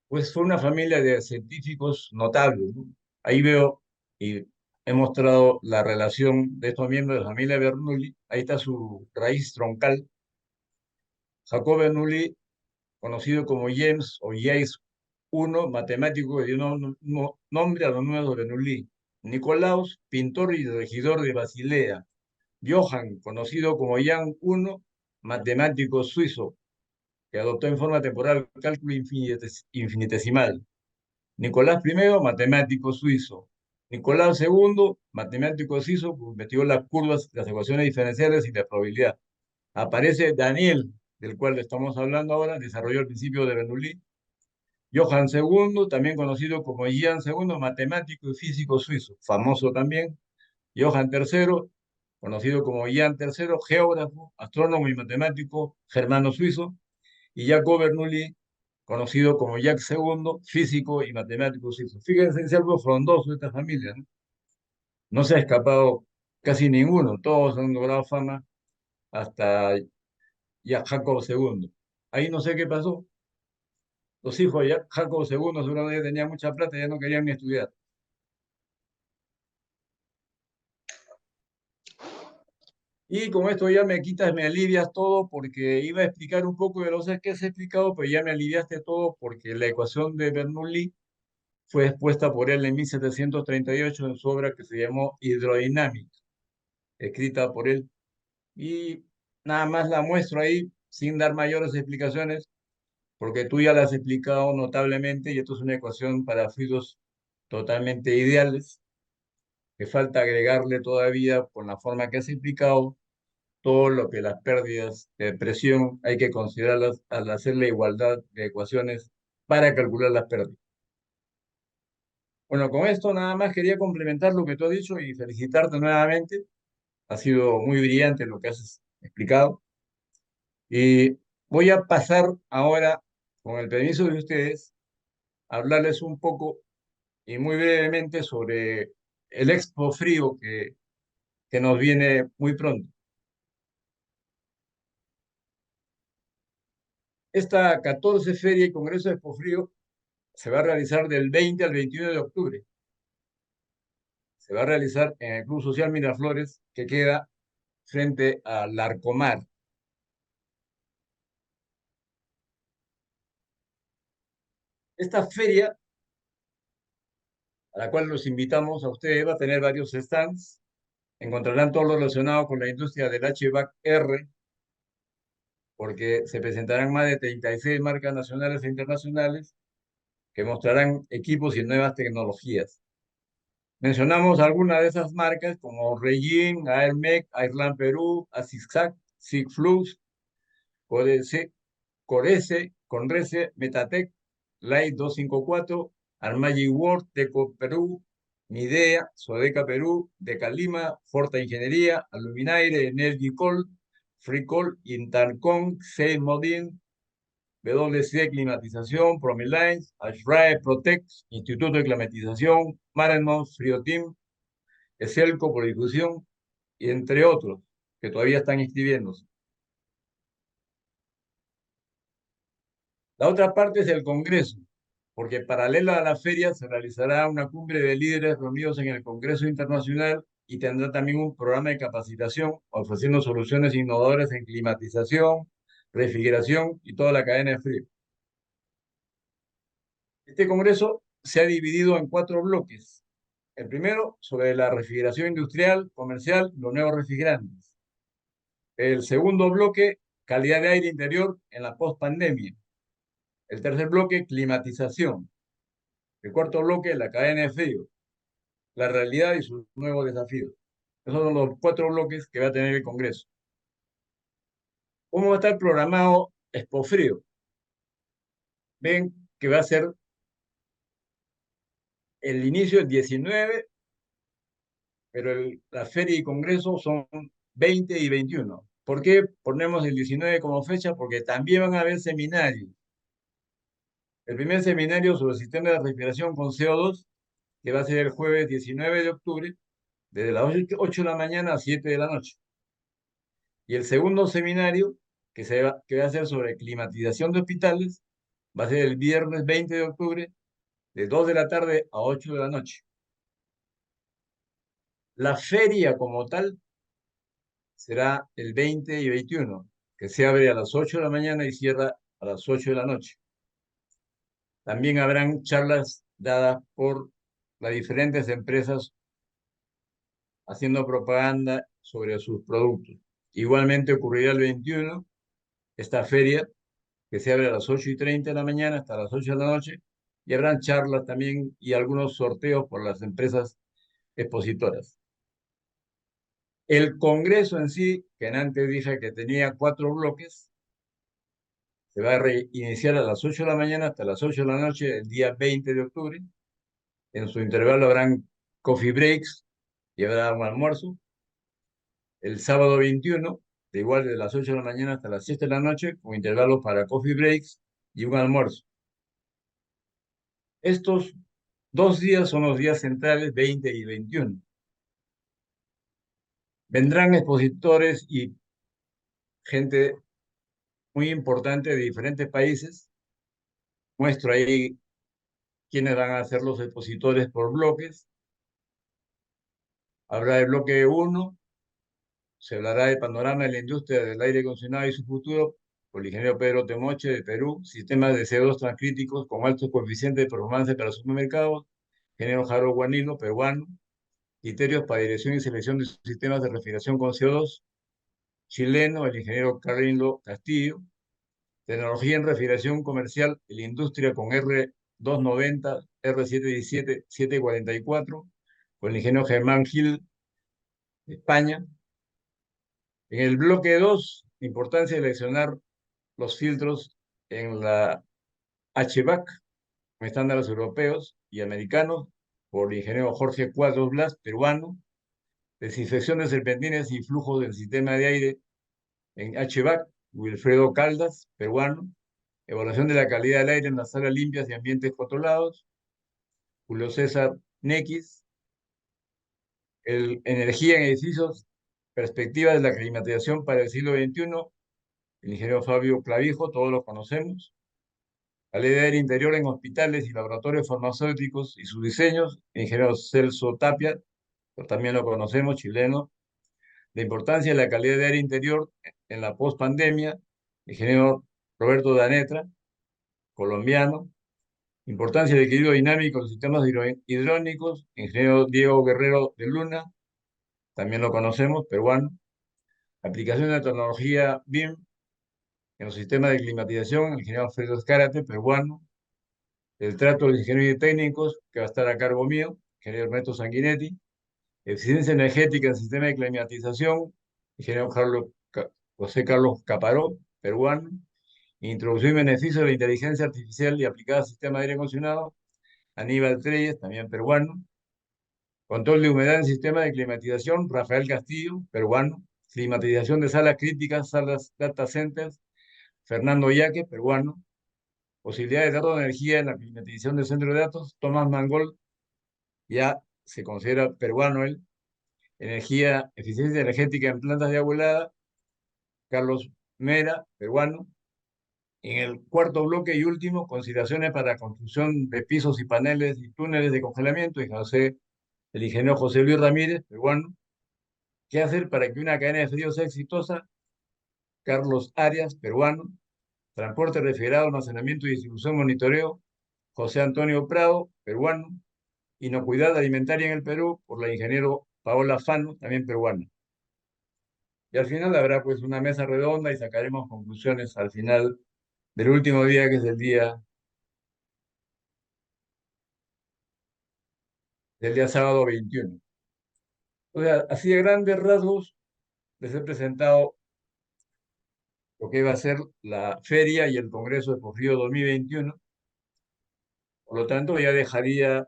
[SPEAKER 5] pues fue una familia de científicos notables, ¿no? Ahí veo y he mostrado la relación de estos miembros de la familia Bernoulli. Ahí está su raíz troncal. Jacob Bernoulli, conocido como James o James I, matemático que dio nombre a los nuevos Bernoulli. Nicolaus, pintor y regidor de Basilea. Johann, conocido como Jan I, matemático suizo, que adoptó en forma temporal el cálculo infinitesimal. Nicolás I, matemático suizo. Nicolás II, matemático suizo, investigó las curvas, las ecuaciones diferenciales y la probabilidad. Aparece Daniel, del cual estamos hablando ahora, desarrolló el principio de Bernoulli. Johann II, también conocido como Jean II, matemático y físico suizo, famoso también. Johann III, conocido como Jean III, geógrafo, astrónomo y matemático germano-suizo. Y Jacob Bernoulli, conocido como Jacques II, físico y matemático suizo. Fíjense, es algo frondoso de esta familia, ¿no? No se ha escapado casi ninguno, todos han logrado fama hasta ya Jacob II. Ahí no sé qué pasó. Los hijos de Jacob II seguramente tenían mucha plata y ya no querían ni estudiar. Y con esto ya me quitas, me alivias todo, porque iba a explicar un poco de los que has explicado, pero ya me aliviaste todo porque la ecuación de Bernoulli fue expuesta por él en 1738 en su obra que se llamó Hidrodinámica, escrita por él. Y nada más la muestro ahí sin dar mayores explicaciones, porque tú ya la has explicado notablemente y esto es una ecuación para fluidos totalmente ideales, que falta agregarle todavía, con la forma que has explicado, todo lo que las pérdidas de presión hay que considerarlas al hacer la igualdad de ecuaciones para calcular las pérdidas. Bueno, con esto nada más quería complementar lo que tú has dicho y felicitarte nuevamente. Ha sido muy brillante lo que has explicado. Y voy a pasar ahora, con el permiso de ustedes, a hablarles un poco y muy brevemente sobre el Expo Frío que nos viene muy pronto. Esta 14 Feria y Congreso de Expo Frío se va a realizar del 20 al 21 de octubre. Se va a realizar en el Club Social Miraflores, que queda frente al Larcomar. Esta feria, a la cual los invitamos a ustedes, va a tener varios stands. Encontrarán todo lo relacionado con la industria del HVAC-R, porque se presentarán más de 36 marcas nacionales e internacionales que mostrarán equipos y nuevas tecnologías. Mencionamos algunas de esas marcas como Regin, Aermec, Airland Perú, Asiscac, Sigflux, Corese, Conrese, Metatec, Light 254, Armagi World, Teco Perú, Midea, Sodeca Perú, Decalima, Forta Ingeniería, Aluminaire, Energicol, Freecol, Intercom, Seimodin, WC Climatización, Promilines, Ashrae Protect, Instituto de Climatización, Marenmont, Frioteam, Eselco por difusión, y entre otros, que todavía están inscribiéndose. La otra parte es el Congreso, porque paralela a la feria se realizará una cumbre de líderes reunidos en el Congreso Internacional y tendrá también un programa de capacitación ofreciendo soluciones innovadoras en climatización, refrigeración y toda la cadena de frío. Este Congreso se ha dividido en 4 bloques. El primero, sobre la refrigeración industrial, comercial y los nuevos refrigerantes. El segundo bloque, calidad de aire interior en la post-pandemia. El tercer bloque, climatización. El cuarto bloque, la cadena de frío, la realidad y sus nuevos desafíos. Esos son los 4 bloques que va a tener el Congreso. ¿Cómo va a estar programado Expo Frío? Ven que va a ser el inicio del 19, pero la feria y Congreso son 20 y 21. ¿Por qué ponemos el 19 como fecha? Porque también van a haber seminarios. El primer seminario sobre el sistema de respiración con CO2, que va a ser el jueves 19 de octubre, desde las 8 de la mañana a 7 de la noche. Y el segundo seminario, que va a ser sobre climatización de hospitales, va a ser el viernes 20 de octubre, de 2 de la tarde a 8 de la noche. La feria como tal será el 20 y 21, que se abre a las 8 de la mañana y cierra a las 8 de la noche. También habrán charlas dadas por las diferentes empresas haciendo propaganda sobre sus productos. Igualmente ocurrirá el 21, esta feria, que se abre a las 8:30 de la mañana hasta las 8 de la noche, y habrán charlas también y algunos sorteos por las empresas expositoras. El Congreso en sí, que antes dije que tenía 4 bloques, se va a reiniciar a las 8 de la mañana hasta las 8 de la noche el día 20 de octubre. En su intervalo habrán coffee breaks y habrá un almuerzo. El sábado 21, de igual de las 8 de la mañana hasta las 7 de la noche, con intervalos para coffee breaks y un almuerzo. Estos 2 días son los días centrales, 20 y 21. Vendrán expositores y gente muy importante de diferentes países. Muestro ahí quiénes van a ser los expositores por bloques. Habrá el bloque 1, se hablará del panorama de la industria del aire acondicionado y su futuro por el ingeniero Pedro Temoche de Perú, sistemas de CO2 transcríticos con altos coeficientes de performance para supermercados, ingeniero Jaro Guanino, peruano, criterios para dirección y selección de sistemas de refrigeración con CO2, chileno, el ingeniero Carlos Castillo, tecnología en refrigeración comercial y la industria con R290, R717, 744, con el ingeniero Germán Gil, de España. En el bloque 2, importancia de seleccionar los filtros en la HVAC, con estándares europeos y americanos, por el ingeniero Jorge Cuadros Blas, peruano. Desinfección de serpentinas y flujos del sistema de aire en HVAC, Wilfredo Caldas, peruano. Evaluación de la calidad del aire en las salas limpias y ambientes controlados, Julio César Nequis. Energía en edificios, perspectivas de la climatización para el siglo XXI, el ingeniero Fabio Clavijo, todos lo conocemos. La ley de aire interior en hospitales y laboratorios farmacéuticos y sus diseños, el ingeniero Celso Tapia, también lo conocemos, chileno. La importancia de la calidad de aire interior en la pospandemia, el ingeniero Roberto Danetra, colombiano. Importancia del equilibrio dinámico de los sistemas hidrónicos, ingeniero Diego Guerrero de Luna, también lo conocemos, peruano. Aplicación de la tecnología BIM en los sistemas de climatización, el ingeniero Alfredo Escárate, peruano. El trato de los ingenieros técnicos, que va a estar a cargo mío, ingeniero Ernesto Sanguinetti. Eficiencia energética en el sistema de climatización, ingeniero José Carlos Caparó, peruano. Introducción y beneficio de la inteligencia artificial y aplicada al sistema de aire acondicionado, Aníbal Treyes, también peruano. Control de humedad en sistema de climatización, Rafael Castillo, peruano. Climatización de salas críticas, salas data centers, Fernando Yaque, peruano. Posibilidades de datos de energía en la climatización del centro de datos, Tomás Mangold, ya se considera peruano él. Energía, eficiencia energética en plantas de agua helada, Carlos Mera, peruano. En el cuarto bloque y último, consideraciones para construcción de pisos y paneles y túneles de congelamiento, y el ingeniero José Luis Ramírez, peruano. ¿Qué hacer para que una cadena de frío sea exitosa? Carlos Arias, peruano. Transporte refrigerado, almacenamiento y distribución, monitoreo, José Antonio Prado, peruano. Inocuidad alimentaria en el Perú, por la ingeniero Paola Fano, también peruana. Y al final habrá pues una mesa redonda y sacaremos conclusiones al final del último día, que es el día sábado 21. O sea, así de grandes rasgos les he presentado lo que va a ser la feria y el Congreso de Porfío 2021. Por lo tanto, ya dejaría,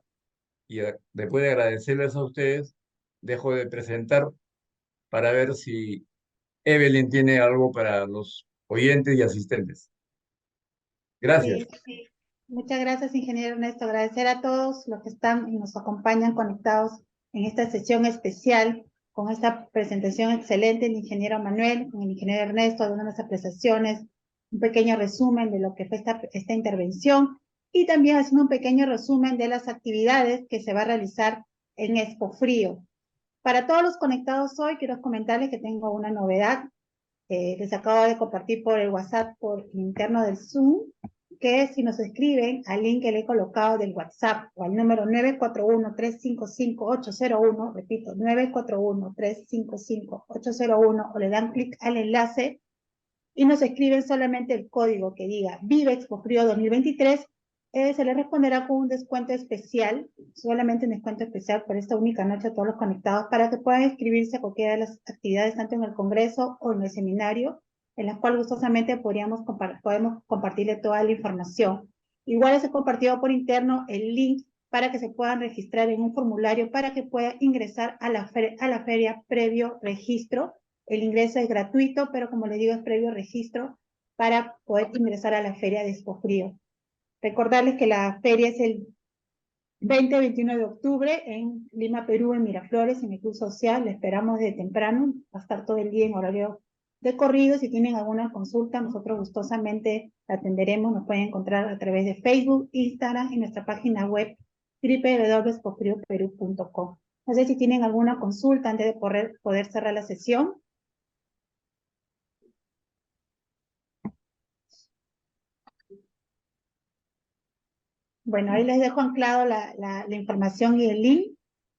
[SPEAKER 5] y después de agradecerles a ustedes, dejo de presentar para ver si Evelyn tiene algo para los oyentes y asistentes. Gracias.
[SPEAKER 1] Sí. Muchas gracias, ingeniero Ernesto. Agradecer a todos los que están y nos acompañan conectados en esta sesión especial con esta presentación excelente del ingeniero Manuel, con el ingeniero Ernesto, dando unas apreciaciones, un pequeño resumen de lo que fue esta intervención y también haciendo un pequeño resumen de las actividades que se va a realizar en Expo Frío. Para todos los conectados hoy, quiero comentarles que tengo una novedad. Les acabo de compartir por el WhatsApp, por el interno del Zoom, que si nos escriben al link que le he colocado del WhatsApp o al número 941-355-801, repito, 941-355-801, o le dan clic al enlace y nos escriben solamente el código que diga Vive Expo Frío 2023, se les responderá con un descuento especial solamente un descuento especial por esta única noche a todos los conectados para que puedan inscribirse a cualquiera de las actividades, tanto en el Congreso o en el seminario, en las cuales gustosamente podemos compartirle toda la información. Igual se ha compartido por interno el link para que se puedan registrar en un formulario para que puedan ingresar a la feria previo registro. El ingreso es gratuito, pero como les digo, es previo registro para poder ingresar a la feria de Expofrío. Recordarles que la feria es el 20-21 de octubre en Lima, Perú, en Miraflores, en el Club Social. Le esperamos de temprano, va a estar todo el día en horario de corrido. Si tienen alguna consulta, nosotros gustosamente la atenderemos. Nos pueden encontrar a través de Facebook, Instagram y nuestra página web www.expofrioperú.com. No sé si tienen alguna consulta antes de poder cerrar la sesión. Bueno, ahí les dejo anclado la información y el link,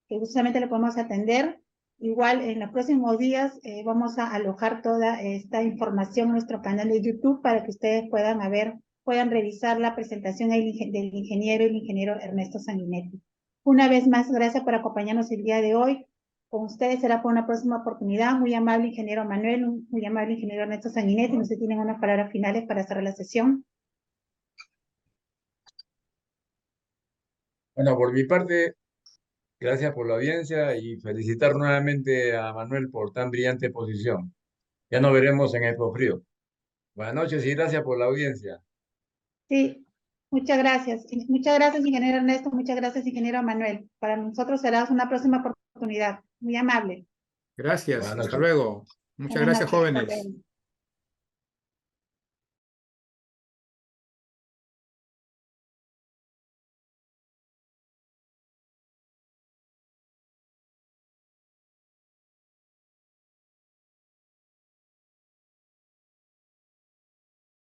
[SPEAKER 1] que justamente lo podemos atender. Igual en los próximos días vamos a alojar toda esta información en nuestro canal de YouTube para que ustedes puedan revisar la presentación del ingeniero Ernesto Sanguinetti. Una vez más, gracias por acompañarnos el día de hoy. Con ustedes será por una próxima oportunidad. Muy amable ingeniero Manuel, muy amable ingeniero Ernesto Sanguinetti. No sé si tienen unas palabras finales para cerrar la sesión.
[SPEAKER 5] Bueno, por mi parte, gracias por la audiencia y felicitar nuevamente a Manuel por tan brillante posición. Ya nos veremos en Expofrío. Buenas noches y gracias por la audiencia.
[SPEAKER 1] Sí, muchas gracias. Muchas gracias, ingeniero Ernesto. Muchas gracias, ingeniero Manuel. Para nosotros será una próxima oportunidad. Muy amable.
[SPEAKER 2] Gracias,
[SPEAKER 5] Buenas
[SPEAKER 2] hasta
[SPEAKER 5] noches.
[SPEAKER 2] luego. Muchas
[SPEAKER 1] Buenas
[SPEAKER 2] gracias,
[SPEAKER 1] noches. Hasta
[SPEAKER 2] jóvenes.
[SPEAKER 1] luego.